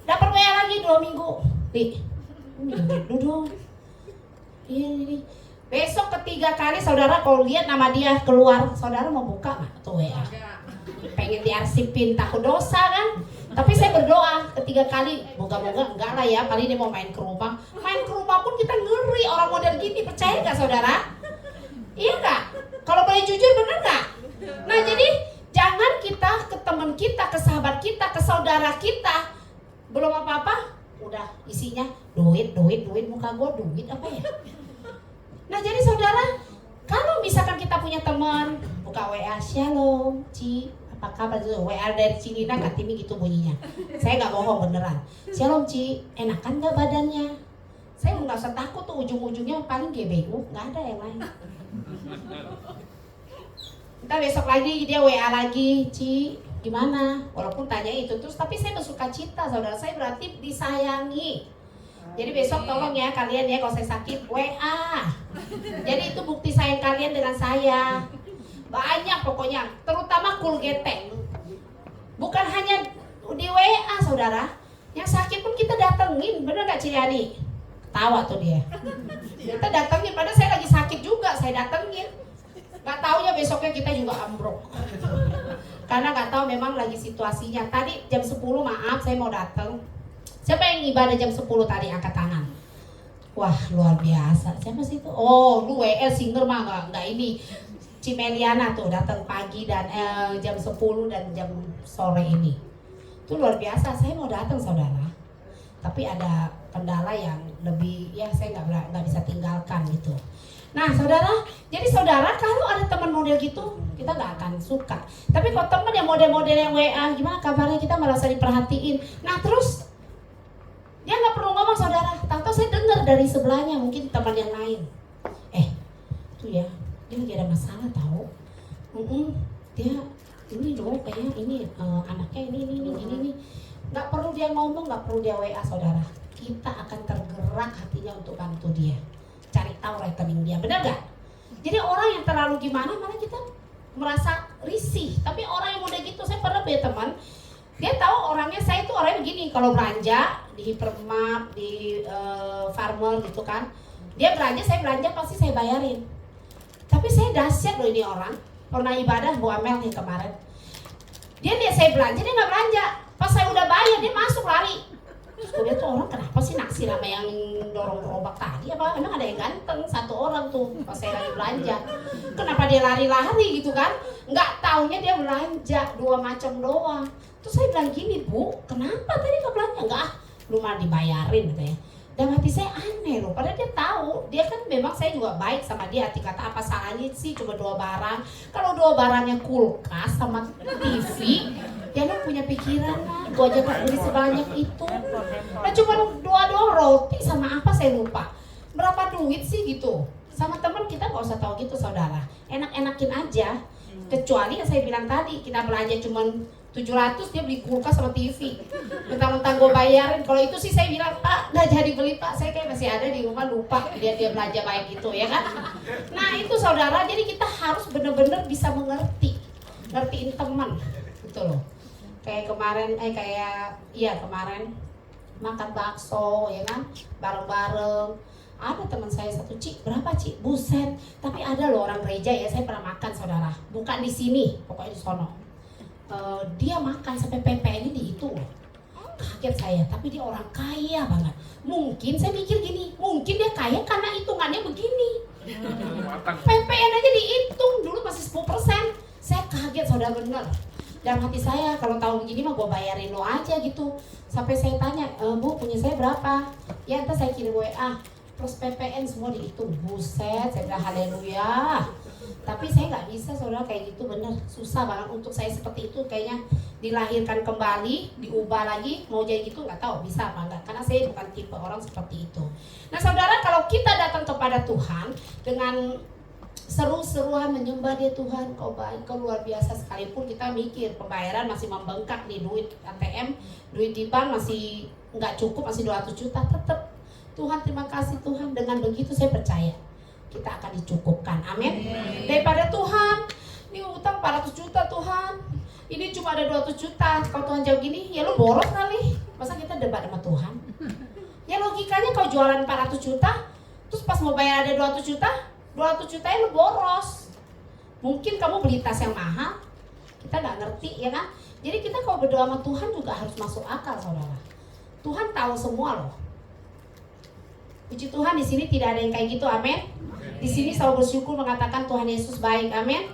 dapat WA lagi 2 minggu, Li, minjem duit dulu dong. Iya ini. Besok ketiga kali saudara kalau lihat nama dia keluar, saudara mau buka nggak tuh WA? Pengen diarsipin, takut dosa kan? Tapi saya berdoa ketiga kali, moga-moga enggak lah ya, paling dia mau main ke rumah. Main ke rumah pun kita ngeri orang model gini, percaya nggak saudara? Iya nggak? Kalau boleh jujur bener nggak? Nah jadi jangan kita ke teman kita, ke sahabat kita, ke saudara kita, belum apa-apa, udah isinya duit, muka gue duit apa ya? Nah jadi saudara, kalau misalkan kita punya teman, buka WA, shalom, Ci, apa kabar tuh? WA dari Cilina Kak Timi gitu bunyinya. Saya nggak bohong beneran. Shalom Ci, enakan nggak badannya? Saya nggak usah takut tuh, ujung-ujungnya paling GBU, nggak ada yang lain. Kita besok lagi dia WA lagi, Ci, gimana? Walaupun tanya itu terus, tapi saya bersuka cita, saudara. Saya berarti disayangi. Jadi besok tolong ya kalian ya, kalau saya sakit WA. Jadi itu bukti sayang kalian dengan saya. Banyak pokoknya, terutama Kulgete. Bukan hanya di WA saudara, yang sakit pun kita datengin, bener gak Ciliani? Tawa tuh dia. Kita datengin, padahal saya lagi sakit juga, saya datengin. Gak taunya besoknya kita juga ambrok. Karena gak tahu memang lagi situasinya. Tadi jam 10 maaf saya mau datang. Siapa yang ibadah jam 10 tadi angkat tangan? Wah luar biasa. Siapa sih itu? Oh lu WL singer mah nggak ini. Cimeliana tuh datang pagi dan jam 10 dan jam sore ini. Itu luar biasa. Saya mau datang saudara. Tapi ada kendala yang lebih ya saya nggak bisa tinggalkan gitu. Nah saudara, jadi saudara kalau ada teman model gitu kita nggak akan suka. Tapi kalau teman yang model-model yang WA gimana kabarnya, kita merasa diperhatiin. Nah terus dia nggak perlu ngomong saudara, tahu-tahu saya dengar dari sebelahnya mungkin teman yang lain. Tuh ya, dia lagi ada masalah tahu. Dia ini loh kayaknya ini anaknya ini. Nggak perlu dia ngomong, nggak perlu dia WA saudara. Kita akan tergerak hatinya untuk bantu dia. Cari tahu rekening dia, benar nggak? Jadi orang yang terlalu gimana malah kita merasa risih. Tapi orang yang udah gitu, saya pernah punya teman. Dia tahu orangnya, saya itu orangnya begini, kalau belanja di Hypermart, di Farmer gitu kan, dia belanja, saya belanja pasti saya bayarin. Tapi saya dahsyat loh ini orang, pernah ibadah Bu Amel nih kemarin. Dia saya belanja, dia nggak belanja. Pas saya udah bayar, dia masuk lari. Terus gue lihat tuh orang kenapa sih naksir sama yang dorong gerobak tadi? Apa emang ada yang ganteng satu orang tuh pas saya lagi belanja? Kenapa dia lari-lari gitu kan? Nggak taunya dia belanja 2 macam doang. Terus saya bilang gini, Bu, kenapa tadi nggak belanja? Enggak, lu malah dibayarin katanya. Dan hati saya aneh loh, padahal dia tahu, dia kan memang saya juga baik sama dia. Hati kata apa salahnya sih cuma 2 barang. Kalau 2 barangnya kulkas sama TV, ya lu punya pikiran lah, gua aja gak beli sebanyak itu. Nah cuma 2 doang roti sama apa saya lupa. Berapa duit sih gitu? Sama teman kita gak usah tahu gitu saudara. Enak-enakin aja. Kecuali yang saya bilang tadi, kita belanja cuma 700, dia beli kulkas sama TV. Mentang-mentang gue bayarin. Kalau itu sih saya bilang, Pak, gak jadi beli Pak. Saya kayak masih ada di rumah, lupa dia belanja baik gitu ya kan. Nah itu saudara, jadi kita harus benar-benar bisa mengerti. Ngertiin teman gitu loh. Kayak kemarin, kemarin makan bakso ya kan, bareng-bareng. Ada teman saya satu, Ci, berapa Ci? Buset. Tapi ada loh orang gereja ya, saya pernah makan saudara. Bukan di sini, pokoknya di sono. Dia makan sampai PP-nya dihitung. Kaget saya, tapi dia orang kaya banget. Mungkin saya mikir gini, mungkin dia kaya karena hitungannya begini. PPN aja dihitung, dulu masih 10%. Saya kaget saudara bener. Dalam hati saya, kalau tahu begini mah gue bayarin lo aja gitu. Sampai saya tanya, Bu punya saya berapa? Ya entar saya kirim WA, plus PPN semua dihitung. Buset, saya bilang haleluya. Tapi saya nggak bisa saudara kayak gitu, bener susah banget untuk saya seperti itu. Kayaknya dilahirkan kembali, diubah lagi, mau jadi gitu nggak tahu bisa apa enggak, karena saya bukan tipe orang seperti itu. Nah saudara, kalau kita datang kepada Tuhan dengan seru-seruan menyembah dia, Tuhan kau baik, kau luar biasa, sekalipun kita mikir pembayaran masih membengkak nih, duit ATM, duit di bank masih nggak cukup, masih 200 juta, tetap Tuhan terima kasih Tuhan, dengan begitu saya percaya kita akan dicukupkan, amin. Daripada Tuhan, ini utang 400 juta Tuhan, ini cuma ada 200 juta, kalau Tuhan jawab gini, ya lu boros kali, masa kita debat sama Tuhan? Ya logikanya kau jualan 400 juta, terus pas mau bayar ada 200 juta, 200 jutanya lu boros. Mungkin kamu beli tas yang mahal, Kita nggak ngerti ya kan. Jadi kita kalau berdoa sama Tuhan juga harus masuk akal saudara. Tuhan tahu semua loh. Puji Tuhan, di sini tidak ada yang kayak gitu, amin. Di sini selalu bersyukur mengatakan Tuhan Yesus baik, amin.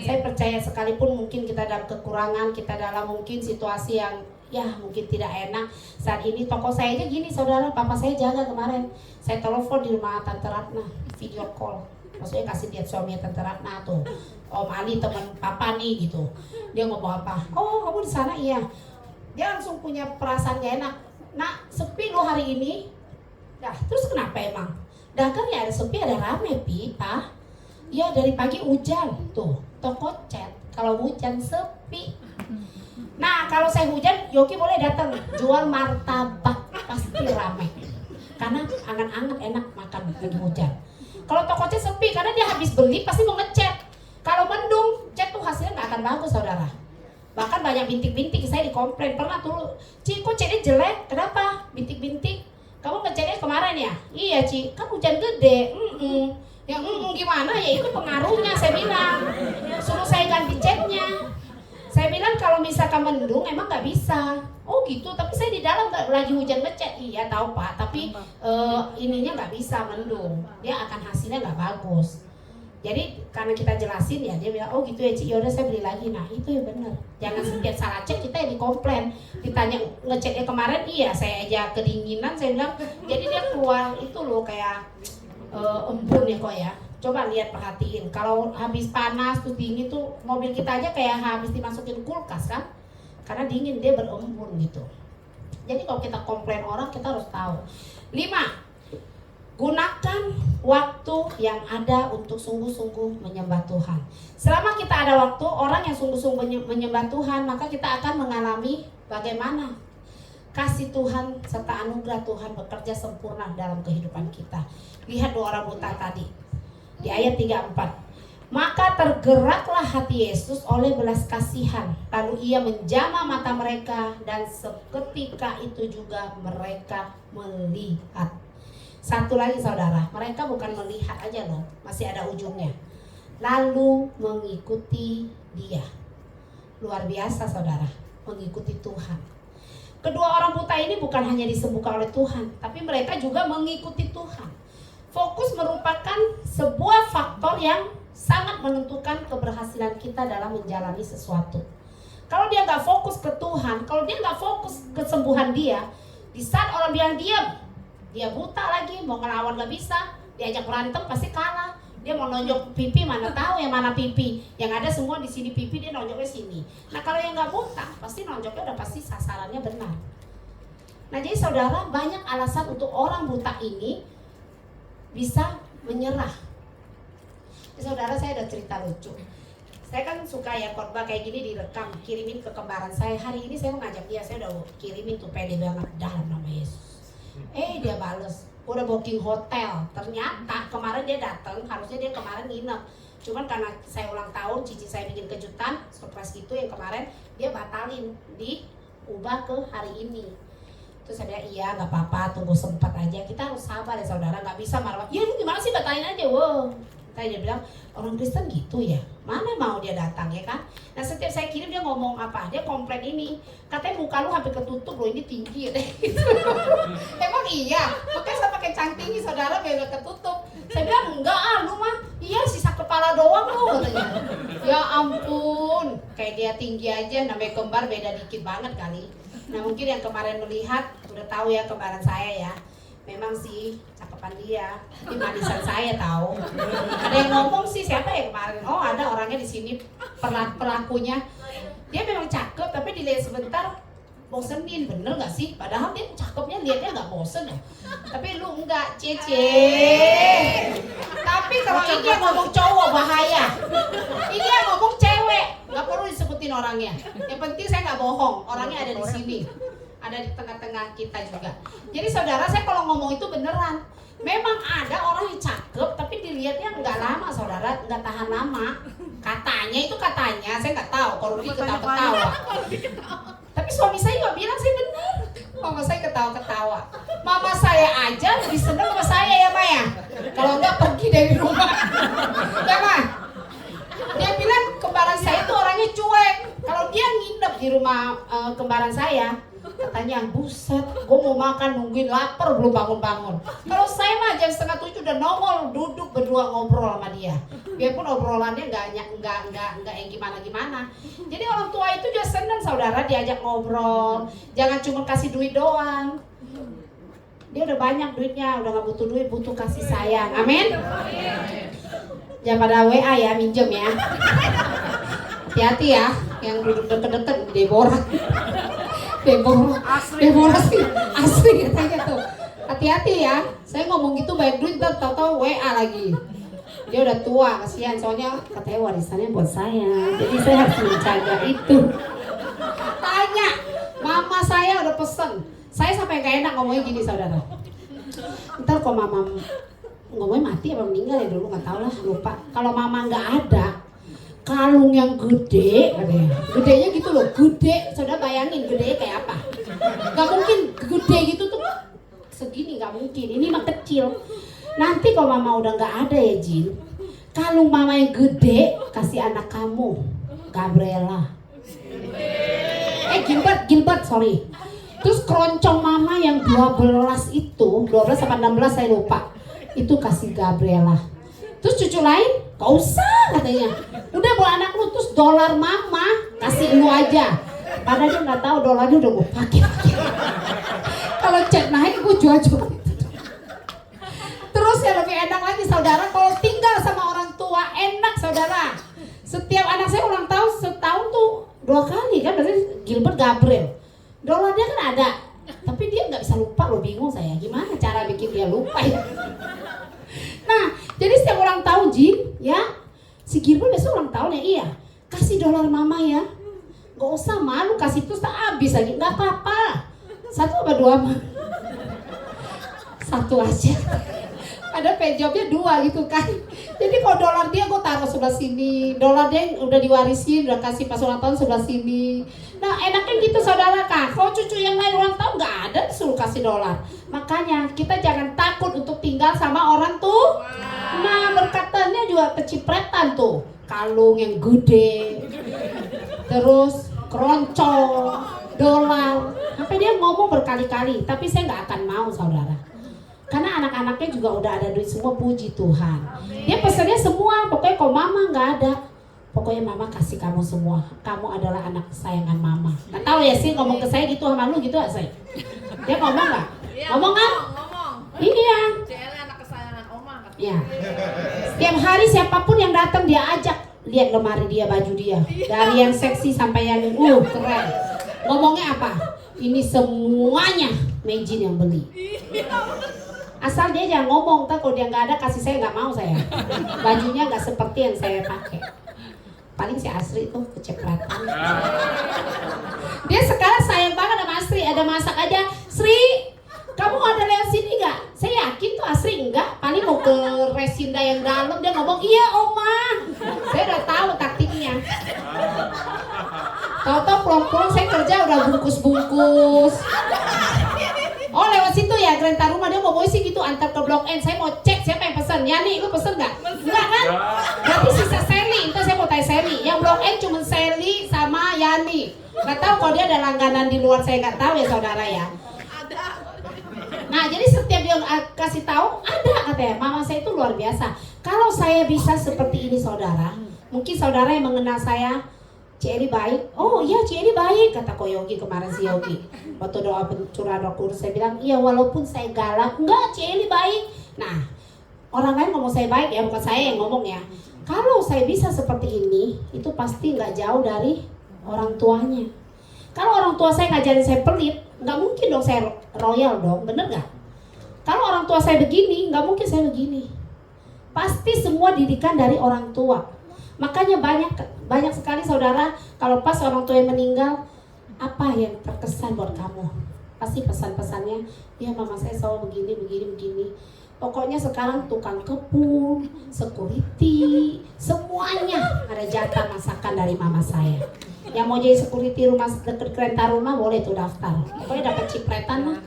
Saya percaya sekalipun mungkin kita dalam kekurangan, kita dalam mungkin situasi yang ya mungkin tidak enak. Saat ini toko saya aja gini saudara, papa saya jaga kemarin. Saya telepon di rumah Tante Ratna, video call. Maksudnya kasih lihat suaminya Tante Ratna tuh, Om Ali teman papa nih gitu. Dia ngomong apa? Oh kamu di sana iya. Dia langsung punya perasaan gak enak. Nah sepi loh hari ini. Nah terus kenapa emang? Dagang ya ada sepi ada rame pi, ah. Ya dari pagi hujan tuh, toko cat. Kalau hujan sepi. Nah kalau saya hujan, Yogi boleh datang jual martabak pasti rame. Karena anget-anget enak makan lagi hujan. Kalau toko cat sepi karena dia habis beli pasti mau ngecat. Kalau mendung, cat tuh hasilnya nggak akan bagus saudara. Bahkan banyak bintik-bintik, saya dikomplain pernah tuh, Ci kok catnya jelek? Kenapa? Bintik-bintik. Kamu ngecatnya kemarin ya? Iya Ci, kan hujan gede. Ya gimana ya itu pengaruhnya saya bilang. Suruh saya ganti catnya. Saya bilang kalau misalkan mendung emang nggak bisa. Oh gitu, tapi saya di dalam nggak lagi hujan ngecat. Iya tahu Pak, tapi ininya nggak bisa mendung. Dia akan hasilnya nggak bagus. Jadi karena kita jelasin ya, dia bilang oh gitu ya Ci, yaudah saya beli lagi. Nah itu ya benar. Jangan setiap salah cat kita yang dikomplain. Ditanya ngecatnya kemarin, iya saya aja kedinginan. Saya bilang, jadi dia keluar itu loh kayak embun ya kok ya. Coba lihat perhatiin. Kalau habis panas tuh dingin tuh mobil kita aja kayak habis dimasukin kulkas kan. Karena dingin dia berembun gitu. Jadi kalau kita komplain orang kita harus tahu. 5. Gunakan waktu yang ada untuk sungguh-sungguh menyembah Tuhan. Selama kita ada waktu, orang yang sungguh-sungguh menyembah Tuhan, maka kita akan mengalami bagaimana kasih Tuhan serta anugerah Tuhan bekerja sempurna dalam kehidupan kita. Lihat 2 orang buta tadi di ayat 34. Maka tergeraklah hati Yesus oleh belas kasihan, lalu ia menjamah mata mereka dan seketika itu juga mereka melihat. Satu lagi saudara, mereka bukan melihat aja loh, masih ada ujungnya. Lalu mengikuti dia. Luar biasa saudara, mengikuti Tuhan. Kedua orang buta ini bukan hanya disembuhkan oleh Tuhan, tapi mereka juga mengikuti Tuhan. Fokus merupakan sebuah faktor yang sangat menentukan keberhasilan kita dalam menjalani sesuatu. Kalau dia nggak fokus ke Tuhan, kalau dia nggak fokus kesembuhan dia, di saat orang bilang diam, dia buta lagi, mau ngelawan gak bisa, diajak berantem pasti kalah. Dia mau nonjok pipi, mana tahu yang mana pipi. Yang ada semua di sini pipi, dia nonjoknya sini. Nah kalau yang gak buta, pasti nonjoknya udah pasti sasarannya benar. Nah jadi saudara, banyak alasan untuk orang buta ini bisa menyerah. Jadi, saudara, saya ada cerita lucu. Saya kan suka ya khotbah kayak gini direkam, kirimin ke kembaran saya. Hari ini saya mau ngajak dia, saya udah kirimin tuh pede banget dalam nama Yesus. Dia bales, udah booking hotel. Ternyata kemarin dia datang, harusnya dia kemarin nginep. Cuman karena saya ulang tahun, cici saya bikin kejutan, surprise gitu yang kemarin, dia batalin, diubah ke hari ini. Terus saya bilang, iya gak apa-apa, tunggu sempat aja. Kita harus sabar ya saudara, gak bisa marah. Ya gimana sih, batalin aja, wow. Tadi dia bilang, orang Kristen gitu ya, mana mau dia datang ya kan. Nah setiap saya kirim dia ngomong apa, dia komplain ini, katanya muka lu hampir ketutup loh, ini tinggi ya. Emang iya, makanya saya pakai canting nih saudara biar gak ketutup. Saya bilang enggak lu mah, iya sisa kepala doang lu katanya. Ya ampun, kayak dia tinggi aja, namanya kembar beda dikit banget kali. Nah mungkin yang kemarin melihat udah tahu ya kembaran saya ya. Memang sih cakepan dia, ini manisan saya tahu. Ada yang ngomong sih siapa ya kemarin? Oh ada orangnya di sini pelakunya. Dia memang cakep tapi dilihat sebentar bosenin, bener nggak sih? Padahal dia cakepnya lihatnya nggak bosen ya. Tapi lu enggak, Cece. Tapi kalau ini yang ngomong cowok bahaya. Ini yang ngomong cewek, nggak perlu disebutin orangnya. Yang penting saya nggak bohong, orangnya ada di sini. Ada di tengah-tengah kita juga. Jadi saudara, saya kalau ngomong itu beneran. Memang ada orang yang cakep, tapi dilihatnya nggak lama saudara, nggak tahan lama. Katanya itu katanya, saya nggak tahu. Kalau Rudy ketawa-ketawa. Tapi suami saya juga bilang sih benar. Mama saya ketawa-ketawa. Mama saya aja lebih seneng sama saya ya Maya. Kalau nggak pergi dari rumah. Ya Ma. Dia bilang kembaran saya itu orangnya cuek. di rumah kembaran saya, katanya buset, gue mau makan nungguin lapar belum bangun-bangun. Kalau saya mah jam 6:30 udah nongol duduk berdua ngobrol sama dia. Biarpun obrolannya nggak yang gimana-gimana. Jadi orang tua itu juga senang saudara diajak ngobrol. Jangan cuma kasih duit doang. Dia udah banyak duitnya, udah nggak butuh duit, butuh kasih sayang. Amin. Jangan pada WA ya, minjem ya. Hati-hati ya, yang duduk deket-deket Deborah sih asli katanya tuh. Hati-hati ya, saya ngomong gitu banyak duit, tahu-tahu WA lagi. Dia udah tua, kasihan, soalnya katanya warisannya buat saya, jadi saya harus menjaga itu. Tanya, mama saya udah pesen. Saya sampai gak enak ngomongnya gini saudara. Ntar kok mama ngomongnya mati apa meninggal ya dulu, gak tau lah, lupa. Kalau mama gak ada, kalung yang gede katanya. Gedenya gitu loh, gede. Saudara bayangin gedenya kayak apa? Gak mungkin gede gitu tuh segini, gak mungkin. Ini mah kecil. Nanti kalau mama udah gak ada ya Jin, kalung mama yang gede kasih anak kamu, Gabriela. Gilbert, sorry. Terus keroncong mama yang 12 itu, 12 apa 16 saya lupa, itu kasih Gabriela. Terus cucu lain, gak usah katanya. Udah bawa anak lu, terus dolar mama kasih lu aja. Padahal dia nggak tahu dolarnya udah gue pakai. Kalau cek naik gue jual-jual. Terus yang lebih enak lagi saudara, kalau tinggal sama orang tua enak saudara. Setiap anak saya ulang tahun setahun tuh 2 kali kan, berarti Gilbert Gabriel. Dolarnya kan ada, tapi dia nggak bisa lupa loh, bingung saya. Gimana cara bikin dia lupa ya? Nah, jadi setiap ulang tahun Jin, ya, si Gilbert besok ulang tahun ya, iya. Kasih dolar mama ya. Gak usah malu, kasih terus tak habis lagi, nggak apa-apa. 1 apa 2 mah? 1 aja. Ada penjobnya 2 gitu kan. Jadi kalau dolar dia gue taruh sebelah sini, dolar dia udah diwarisin, udah kasih pas ulang tahun sebelah sini. Nah enaknya gitu saudara kan. Kalau cucu yang lain ulang tahun nggak ada disuruh kasih dolar. Makanya kita jangan takut untuk tinggal sama orang tuh. Nah berkatnya juga kecipretan tuh, kalung yang gede, terus keroncong, dolar. Sampai dia ngomong berkali-kali, tapi saya nggak akan mau saudara. Karena anak-anaknya juga udah ada duit semua, puji Tuhan. Dia pesannya semua, pokoknya kalau mama nggak ada, pokoknya mama kasih kamu semua. Kamu adalah anak kesayangan mama. Nggak tahu ya sih ngomong ke saya gitu sama lu gitu gak saya? Dia ngomong nggak? Ngomong kan? Ngomong. Iya. CL anak kesayangan oma. Iya. Setiap hari siapapun yang datang dia ajak, lihat lemari dia, baju dia, dari yang seksi sampai yang keren. Ngomongnya apa? Ini semuanya Meijin yang beli. Asal dia jangan ngomong, tak kalau dia nggak ada kasih saya, nggak mau saya. Bajunya nggak seperti yang saya pakai. Paling si Asri tuh kecipratan. Dia sekarang sayang banget sama Asri, ada masak aja. Sri, kamu ada lewat sini nggak? Saya yakin tuh Asri enggak. Paling mau ke Resinda yang dalam, dia ngomong iya Oma. Saya udah tahu taktiknya. Tahu-tahu pulang-pulang saya kerja udah bungkus-bungkus. Oh lewat situ ya, Grenta rumah dia mau sih gitu, antar ke Blok N. Saya mau cek siapa yang pesan. Yani, lu pesen nggak? Enggak kan? Berarti sisa Sally. Itu saya mau tanya Sally. Yang Blok N cuma Sally sama Yani. Nggak tahu kalau dia ada langganan di luar, saya nggak tahu ya saudara ya. Nah jadi setiap dia kasih tahu ada katanya. Mama saya itu luar biasa. Kalau saya bisa seperti ini saudara, mungkin saudara yang mengenal saya, Ci Eli baik. Oh iya Ci Eli baik, kata Ko Yogi kemarin si Yogi. Waktu doa pencurahan Roh Kudus saya bilang, iya walaupun saya galak, enggak Ci Eli baik. Nah, orang lain ngomong saya baik ya, bukan saya yang ngomong ya. Kalau saya bisa seperti ini, itu pasti nggak jauh dari orang tuanya. Kalau orang tua saya ngajarin saya pelit, nggak mungkin dong saya royal dong, bener nggak? Kalau orang tua saya begini, nggak mungkin saya begini. Pasti semua didikan dari orang tua. Makanya banyak sekali saudara, kalau pas orang tua yang meninggal, apa yang terkesan buat kamu? Pasti pesan-pesannya, ya mama saya selalu begini. Pokoknya sekarang tukang kebun, security, semuanya ada jatah masakan dari mama saya. Yang mau jadi security rumah dekat Grenta rumah boleh tuh daftar. Pokoknya dapat cipretan lah.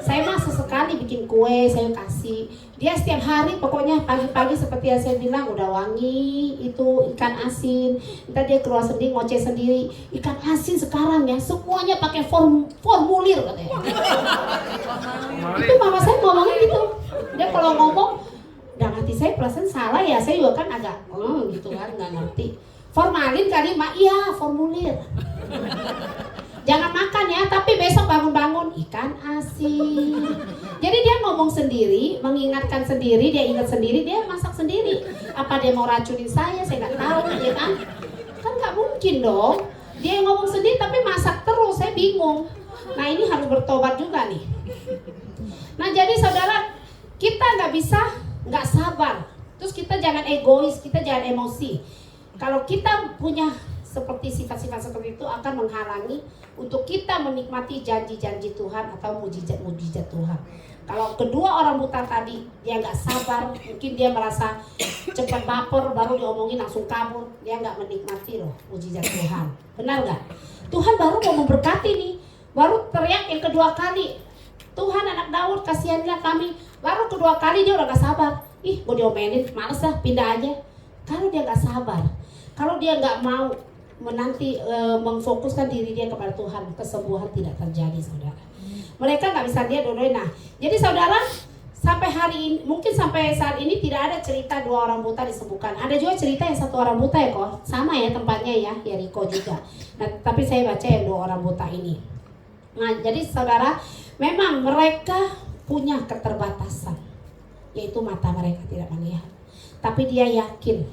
Saya mah sesekali bikin kue, saya kasih. Dia setiap hari pokoknya pagi-pagi seperti yang saya bilang udah wangi itu ikan asin. Ntar dia keluar sendiri ngoceh sendiri. Ikan asin sekarang ya semuanya pakai formulir katanya. Itu mama saya ngomongnya gitu. Dia kalau ngomong dan hati saya perasaan salah ya, saya juga kan agak gitu kan nggak ngerti. Formalin kali mak, iya formulir. Jangan makan ya, tapi besok bangun-bangun ikan asin. Jadi dia ngomong sendiri, mengingatkan sendiri, dia ingat sendiri, dia masak sendiri. Apa dia mau racunin saya nggak tahu, ya kan? Kan nggak mungkin dong. Dia ngomong sendiri tapi masak terus, saya bingung. Nah ini harus bertobat juga nih. Nah jadi saudara, kita nggak sabar. Terus kita jangan egois, kita jangan emosi. Kalau kita punya seperti sifat-sifat seperti itu akan menghalangi untuk kita menikmati janji-janji Tuhan atau mujizat-mujizat Tuhan. Kalau kedua orang buta tadi dia nggak sabar, mungkin dia merasa cepat baper, baru diomongin langsung kabur, dia nggak menikmati loh mujizat Tuhan. Benar nggak? Tuhan baru mau memberkati nih, baru teriak yang kedua kali, Tuhan anak Daud kasihanlah kami. Baru kedua kali dia udah nggak sabar, ih gue diomelin, males dah pindah aja. Kalau dia nggak sabar, kalau dia nggak mau mengfokuskan diri dia kepada Tuhan, kesembuhan tidak terjadi saudara. Mereka nggak bisa dia dodoin. Nah jadi saudara, sampai hari ini, mungkin sampai saat ini tidak ada cerita dua orang buta disembuhkan. Ada juga cerita yang satu orang buta ya kok, sama ya tempatnya ya Yeriko juga. Nah tapi saya baca yang dua orang buta ini. Nah jadi saudara, memang mereka punya keterbatasan, yaitu mata mereka tidak melihat. Tapi dia yakin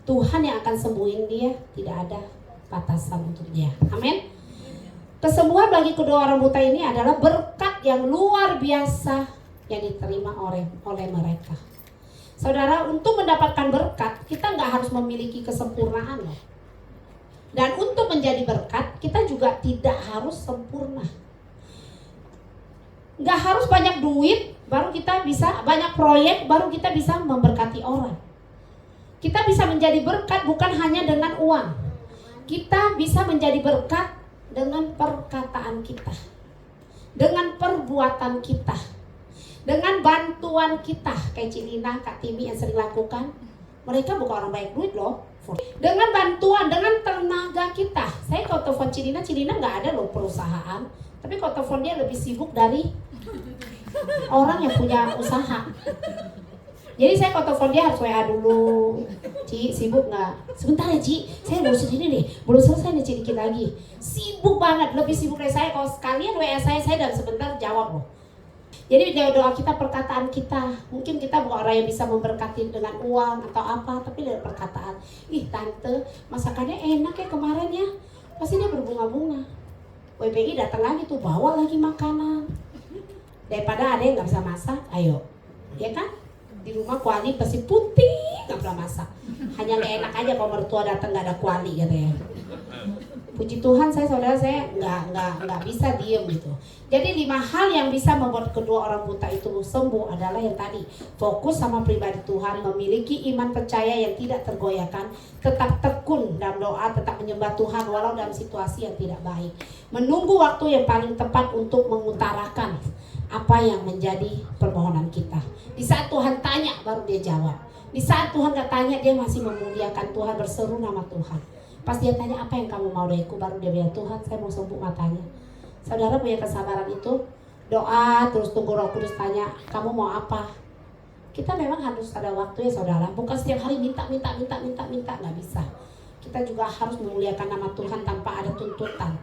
Tuhan yang akan sembuhin dia, tidak ada batasan untuk dia. Amin. Kesembuhan bagi kedua orang buta ini adalah berkat yang luar biasa yang diterima oleh mereka. Saudara, untuk mendapatkan berkat kita nggak harus memiliki kesempurnaan loh. Dan untuk menjadi berkat kita juga tidak harus sempurna. Nggak harus banyak duit baru kita bisa, banyak proyek baru kita bisa memberkati orang. Kita bisa menjadi berkat bukan hanya dengan uang. Kita bisa menjadi berkat dengan perkataan kita, dengan perbuatan kita, dengan bantuan kita. Kayak Cilina, Kak Timi yang sering lakukan. Mereka bukan orang baik duit loh. Dengan bantuan, dengan tenaga kita. Saya kalau telepon Cilina nggak ada loh perusahaan. Tapi kalau telepon dia lebih sibuk dari orang yang punya usaha. Jadi saya kalau telepon dia harus WA dulu. Ci, sibuk nggak? Sebentar ya Ci, saya baru sendiri nih, belum selesai nih Ci, dikit lagi. Sibuk banget, lebih sibuk dari saya. Kalau sekalian WA saya dalam sebentar jawab loh. Jadi doa kita, perkataan kita. Mungkin kita bukan orang yang bisa memberkati dengan uang atau apa, tapi dari perkataan. Ih tante, masakannya enak ya kemarin ya. Pasti dia berbunga-bunga. WBI datang lagi tuh, bawa lagi makanan. Daripada ada yang nggak bisa masak, ayo, ya kan? Di rumah kuali pasti putih, nggak pernah masak. Hanya nggak enak aja kalau mertua datang nggak ada kuali gitu ya. Puji Tuhan saudara saya nggak bisa diem gitu. Jadi 5 hal yang bisa membuat kedua orang buta itu sembuh adalah yang tadi, fokus sama pribadi Tuhan, memiliki iman percaya yang tidak tergoyahkan, tetap tekun dalam doa, tetap menyembah Tuhan walau dalam situasi yang tidak baik, menunggu waktu yang paling tepat untuk mengutarakan apa yang menjadi permohonan kita. Di saat Tuhan tanya baru dia jawab. Di saat Tuhan gak tanya dia masih memuliakan Tuhan, berseru nama Tuhan. Pas dia tanya apa yang kamu mau dariku, baru dia bilang Tuhan saya mau sembuh matanya. Saudara punya kesabaran itu, doa terus tunggu Roh Kudus tanya kamu mau apa. Kita memang harus ada waktu ya saudara, bukan setiap hari minta nggak bisa. Kita juga harus memuliakan nama Tuhan tanpa ada tuntutan.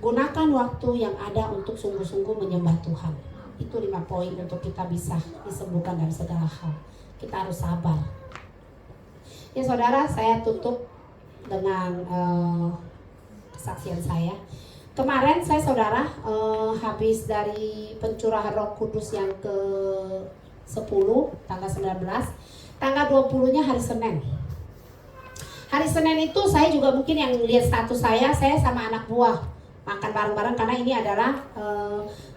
Gunakan waktu yang ada untuk sungguh-sungguh menyembah Tuhan. Itu 5 poin untuk kita bisa disembuhkan dari segala hal. Kita harus sabar. Ya saudara, saya tutup dengan kesaksian saya. Kemarin saya saudara habis dari pencurahan Roh Kudus yang ke-10 tanggal 19, tanggal 20-nya hari Senin. Hari Senin itu saya juga mungkin yang lihat status saya sama anak buah makan bareng-bareng karena ini adalah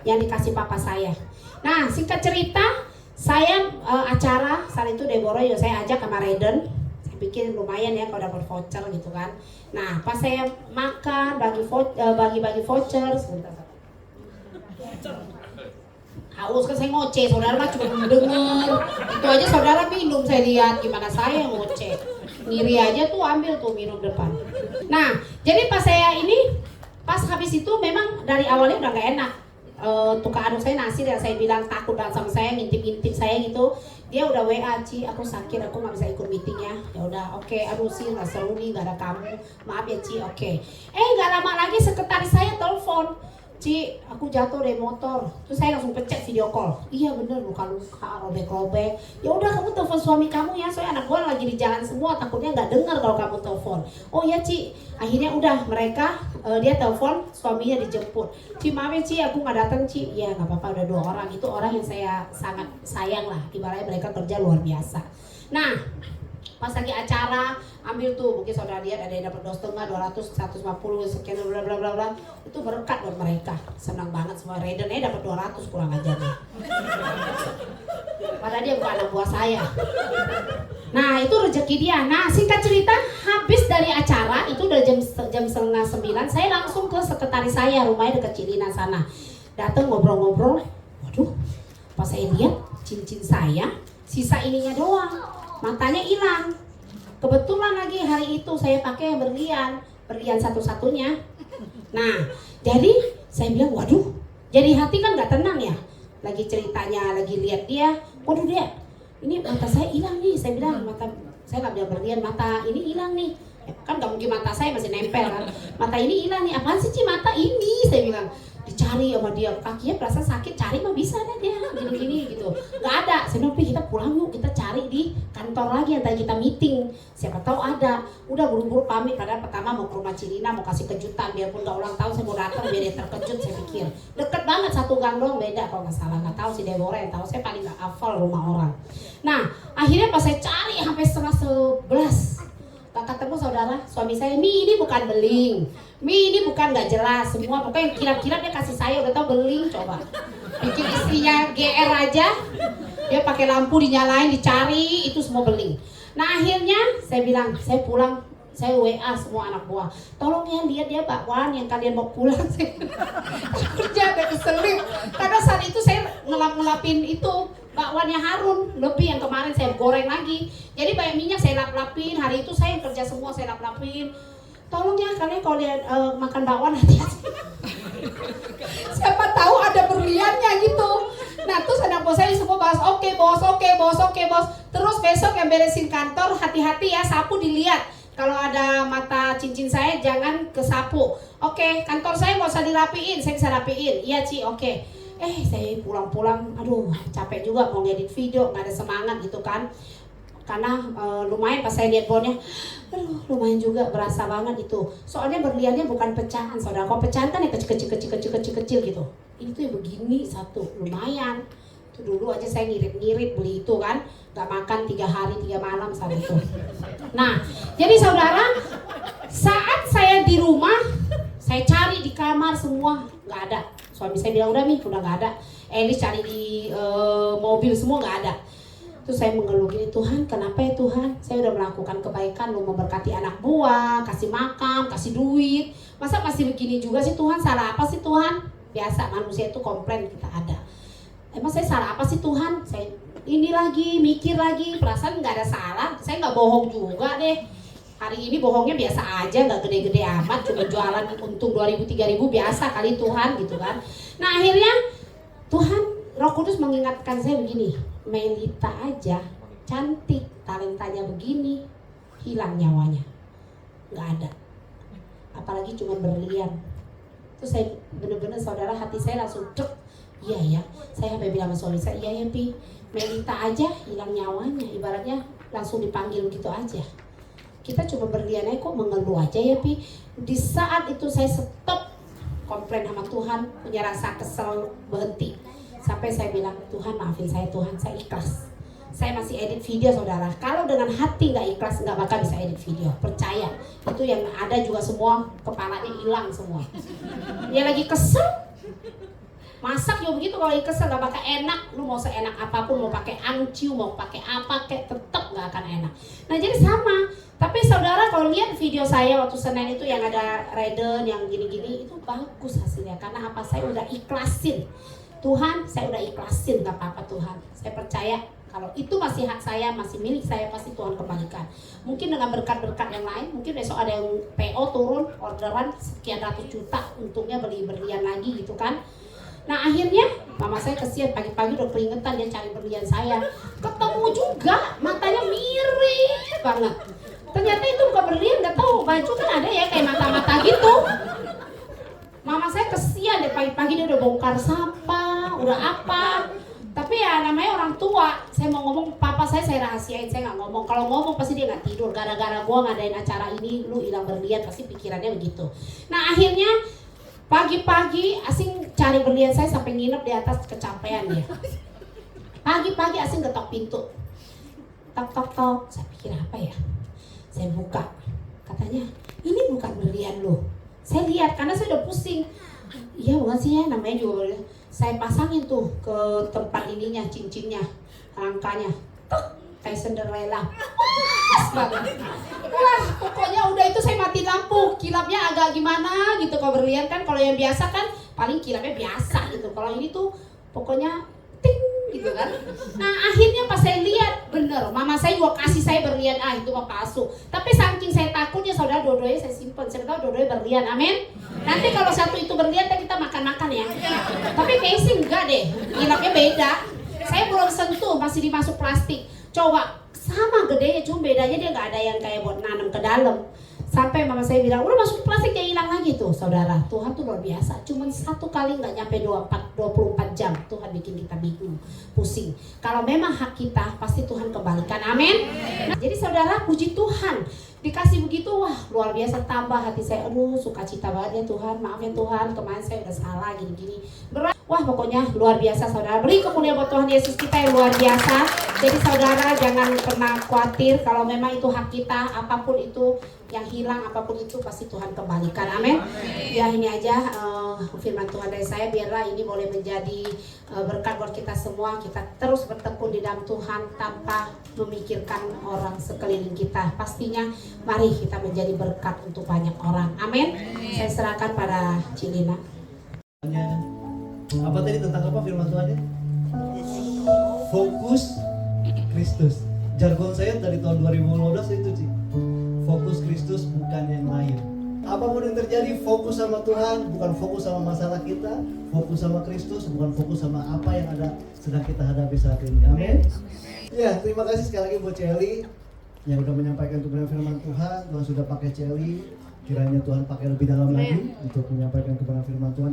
yang dikasih papa saya. Nah singkat cerita, saya acara saat itu Deborah juga saya ajak sama Raiden. Saya pikir lumayan ya kalau dapat voucher gitu kan. Nah pas saya makan bagi-bagi voucher sebentar. haus kan saya ngoceh, saudara mah cuma denger. Itu aja saudara minum, saya lihat gimana saya ngoceh. Ngiri aja tuh ambil tuh minum depan. Nah, jadi pas habis itu memang dari awalnya udah gak enak. Tukang aduk saya Nasir yang saya bilang takut banget sama saya, ngintip-ngintip saya gitu. Dia udah WA, Ci, aku sakit, aku nggak bisa ikut meetingnya. Ya udah, oke, aduh sih nggak seru nih, nggak ada kamu. Maaf ya Ci, oke. Nggak lama lagi sekretaris saya telepon, Ci, aku jatuh dari motor. Terus saya langsung pencet video call. Iya bener, luka-luka, robek-robek. Ya udah kamu telepon suami kamu ya, soalnya anak gue lagi di jalan semua, takutnya nggak dengar kalau kamu telepon. Oh ya Ci, akhirnya udah mereka dia telepon, suaminya dijemput. Ci, maaf ya Ci, aku nggak datang Ci. Ya nggak apa-apa, udah 2 orang. Itu orang yang saya sangat sayang lah, ibaratnya mereka kerja luar biasa. Nah, pas lagi acara ambil tuh, mungkin saudara lihat ada yang dapat 2,5, 200, 150 sekian bla bla bla bla. Itu berkat buat mereka, senang banget semua. Raidennya dapat 200 kurang aja nih. Padahal dia bukan anak buah saya. Nah itu rezeki dia. Nah singkat cerita, habis dari acara itu udah jam 8:30, saya langsung ke sekretaris saya, rumahnya dekat Cilina sana. Datang ngobrol-ngobrol, waduh, pas saya lihat cincin saya sisa ininya doang, matanya hilang. Kebetulan lagi hari itu saya pakai berlian satu-satunya. Nah, jadi saya bilang, waduh, jadi hati kan nggak tenang ya. Lagi ceritanya, lagi lihat dia, waduh dia, ini mata saya hilang nih. Saya bilang, mata saya nggak bilang berlian, mata ini hilang nih. Kan nggak mungkin mata saya masih nempel kan. Mata ini hilang nih, apaan sih Ci mata ini? Saya bilang, dicari sama dia, kakinya perasaan sakit, cari mah bisa deh dia gini-gini gitu. Nggak ada, saya bilang, kita pulang yuk, kita cari di kantor lagi yang tadi kita meeting, siapa tahu ada. Udah buru-buru pamit, padahal pertama mau ke rumah Cilina, mau kasih kejutan, biarpun nggak ulang tahun saya mau datang biar dia terkejut. Saya pikir deket banget, 1 gang doang beda kalau nggak salah. Nggak tahu si Deborah yang tahu, saya paling nggak hafal rumah orang. Nah akhirnya pas saya cari sampai 10:30 gak ketemu saudara. Suami saya, ini bukan beling, ini bukan nggak jelas semua, pokoknya kira-kira dia kasih saya udah tau beling. Coba bikin istrinya GR aja, dia pakai lampu dinyalain, dicari, itu semua beling. Nah akhirnya saya bilang, saya pulang, saya WA semua anak buah, tolong ya lihat ya bakwan yang kalian mau pulang. Kerja ada keselip karena saat itu saya ngelapin itu bakwannya Harun lebih, yang kemarin saya goreng lagi, jadi banyak minyak saya lap-lapin. Hari itu saya kerja semua, saya lap-lapin. Tolong ya kalian kalau lihat makan bakwan hati-hati. Siapa tahu ada berliannya gitu. Nah terus anak bos saya semua bahas, oke bos. Terus besok yang beresin kantor, hati-hati ya, sapu dilihat. Kalau ada mata cincin saya jangan kesapu. Oke, kantor saya nggak usah dirapiin, saya bisa rapiin. Iya Ci, oke. Saya pulang-pulang, aduh capek juga mau ngedit video, nggak ada semangat gitu kan. Karena lumayan pas saya lihat bonnya, aduh lumayan juga, berasa banget itu. Soalnya berliannya bukan pecahan saudara, kalau pecahan kan yang kecil-kecil gitu. Ini tuh yang begini satu, lumayan. Itu dulu aja saya ngirit-ngirit beli itu kan, nggak makan 3 hari 3 malam saat itu. Nah jadi saudara, saat saya di rumah, saya cari di kamar semua nggak ada. Suami saya bilang udah Mi, udah nggak ada. Elis cari di mobil semua nggak ada. Terus saya mengeluh gini, Tuhan kenapa ya Tuhan? Saya udah melakukan kebaikan, lu memberkati anak buah, kasih makan, kasih duit. Masa masih begini juga sih Tuhan? Salah apa sih Tuhan? Biasa manusia itu komplain, kita ada. Emang saya salah apa sih Tuhan? Saya ini lagi, mikir lagi, perasaan nggak ada salah. Saya nggak bohong juga deh. Hari ini bohongnya biasa aja, nggak gede-gede amat, cuma jualan untung 2.000-3.000 biasa kali Tuhan gitu kan. Nah akhirnya Tuhan, Roh Kudus mengingatkan saya begini, Melita aja cantik, talentanya begini, hilang nyawanya, nggak ada. Apalagi cuma berlian. Terus saya bener-bener saudara, hati saya langsung cek, iya ya. Saya sampai bilang sama suami saya, iya ya Pi, Melita aja hilang nyawanya, ibaratnya langsung dipanggil gitu aja. Kita cuma berlian aja kok mengeluh aja ya Pi. Di saat itu saya stop komplain sama Tuhan, punya rasa kesel, berhenti. Sampai saya bilang, Tuhan maafin saya Tuhan, saya ikhlas. Saya masih edit video saudara. Kalau dengan hati nggak ikhlas nggak bakal bisa edit video, percaya. Itu yang ada juga semua kepalanya hilang semua. Dia lagi kesel, masak juga begitu, kalau kesel gak bakal enak. Lu mau seenak apapun, mau pakai angciu, mau pakai apa kayak, tetap gak akan enak. Nah jadi sama. Tapi saudara kalau lihat video saya waktu Senin itu yang ada Raiden yang gini-gini, itu bagus hasilnya. Karena apa, saya udah ikhlasin. Tuhan, saya udah ikhlasin, gak apa-apa Tuhan. Saya percaya kalau itu masih hak saya, masih milik saya, pasti Tuhan kembalikan. Mungkin dengan berkat-berkat yang lain, mungkin besok ada yang PO turun, orderan sekian ratus juta, untungnya beli berlian lagi gitu kan. Nah akhirnya mama saya kesian, pagi-pagi udah keringetan dia cari berlian saya. Ketemu juga, matanya mirip banget. Ternyata itu bukan berlian, gak tahu, baju kan ada ya kayak mata-mata gitu. Mama saya kesian deh, pagi-pagi dia udah bongkar sampah, udah apa. Tapi ya namanya orang tua, saya mau ngomong, papa saya rahasiain, saya nggak ngomong. Kalau ngomong pasti dia nggak tidur, gara-gara gua ngadain acara ini, lu hilang berlian, pasti pikirannya begitu. Nah akhirnya pagi-pagi Asing cari berlian saya sampai nginep di atas, kecapean dia. Pagi-pagi Asing ketok pintu, tok. Saya pikir apa ya? Saya buka, katanya ini bukan berlian lu. Saya lihat karena saya udah pusing. Iya bukan sih ya, namanya juga berlian. Saya pasangin tuh ke tempat ininya, cincinnya, rangkanya, kayak Cinderella. Wah, pokoknya udah itu saya mati lampu, kilapnya agak gimana gitu. Kalau berlian kan, kalau yang biasa kan paling kilapnya biasa gitu. Kalau ini tuh pokoknya ting gitu kan. Nah akhirnya pas saya lihat bener, mama saya juga kasih saya berlian, itu mah palsu. Tapi saking saya takutnya, saudara, dua-duanya saya simpen. Saya tahu dua-duanya berlian, amin. Nanti kalau satu itu berlian, kita makan-makan ya. Tapi kayaknya sih enggak deh, kilapnya beda. Saya belum sentuh, masih dimasuk plastik. Coba sama gedenya, cuma bedanya dia nggak ada yang kayak buat nanam ke dalam. Sampai mama saya bilang, udah masuk plastik ya hilang lagi tuh. Saudara, Tuhan tuh luar biasa. Cuma satu kali nggak nyampe 24 jam Tuhan bikin kita bingung, pusing. Kalau memang hak kita, pasti Tuhan kembalikan, amin. Nah, jadi saudara, puji Tuhan, dikasih begitu, wah luar biasa, tambah hati saya, aduh sukacita banget ya Tuhan, maaf ya Tuhan, kemarin saya udah salah gini-gini. Wah pokoknya luar biasa saudara, beri kemuliaan buat Tuhan Yesus kita yang luar biasa. Jadi saudara jangan pernah khawatir, kalau memang itu hak kita, apapun itu yang hilang, apapun itu pasti Tuhan kembalikan, amin. Ya ini aja firman Tuhan dari saya, biarlah ini boleh menjadi berkat buat kita semua. Kita terus bertekun di dalam Tuhan tanpa memikirkan orang sekeliling kita. Pastinya mari kita menjadi berkat untuk banyak orang, amin. Saya serahkan pada Cilina. Apa tadi tentang apa firman Tuhannya? Fokus Kristus. Jargon saya dari tahun 2015 itu sih. Fokus Kristus bukan yang lain. Apapun yang terjadi, fokus sama Tuhan, bukan fokus sama masalah kita. Fokus sama Kristus, bukan fokus sama apa yang ada sedang kita hadapi saat ini. Amin. Ya, terima kasih sekali lagi buat Celi yang udah menyampaikan kebenaran firman Tuhan. Tuhan sudah pakai Celi. Kiranya Tuhan pakai lebih dalam lagi untuk menyampaikan kebenaran firman Tuhan.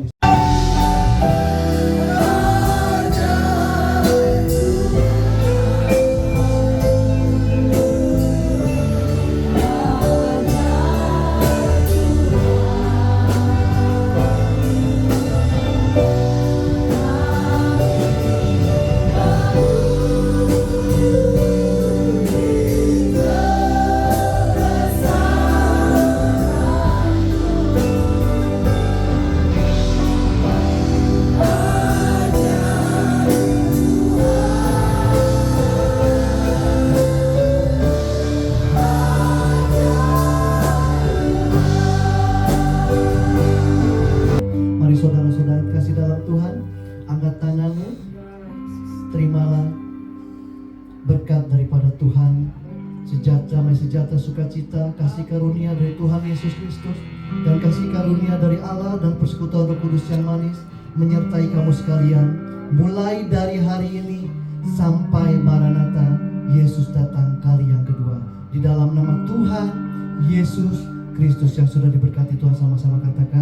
Saudara-saudara kasih dalam Tuhan, angkat tanganmu, terimalah berkat daripada Tuhan, sejahtera, sukacita, kasih karunia dari Tuhan Yesus Kristus, dan kasih karunia dari Allah dan persekutuan Roh Kudus yang manis menyertai kamu sekalian, mulai dari hari ini sampai Maranatha, Yesus datang kali yang kedua. Di dalam nama Tuhan Yesus Kristus yang sudah diberkati Tuhan, sama-sama katakan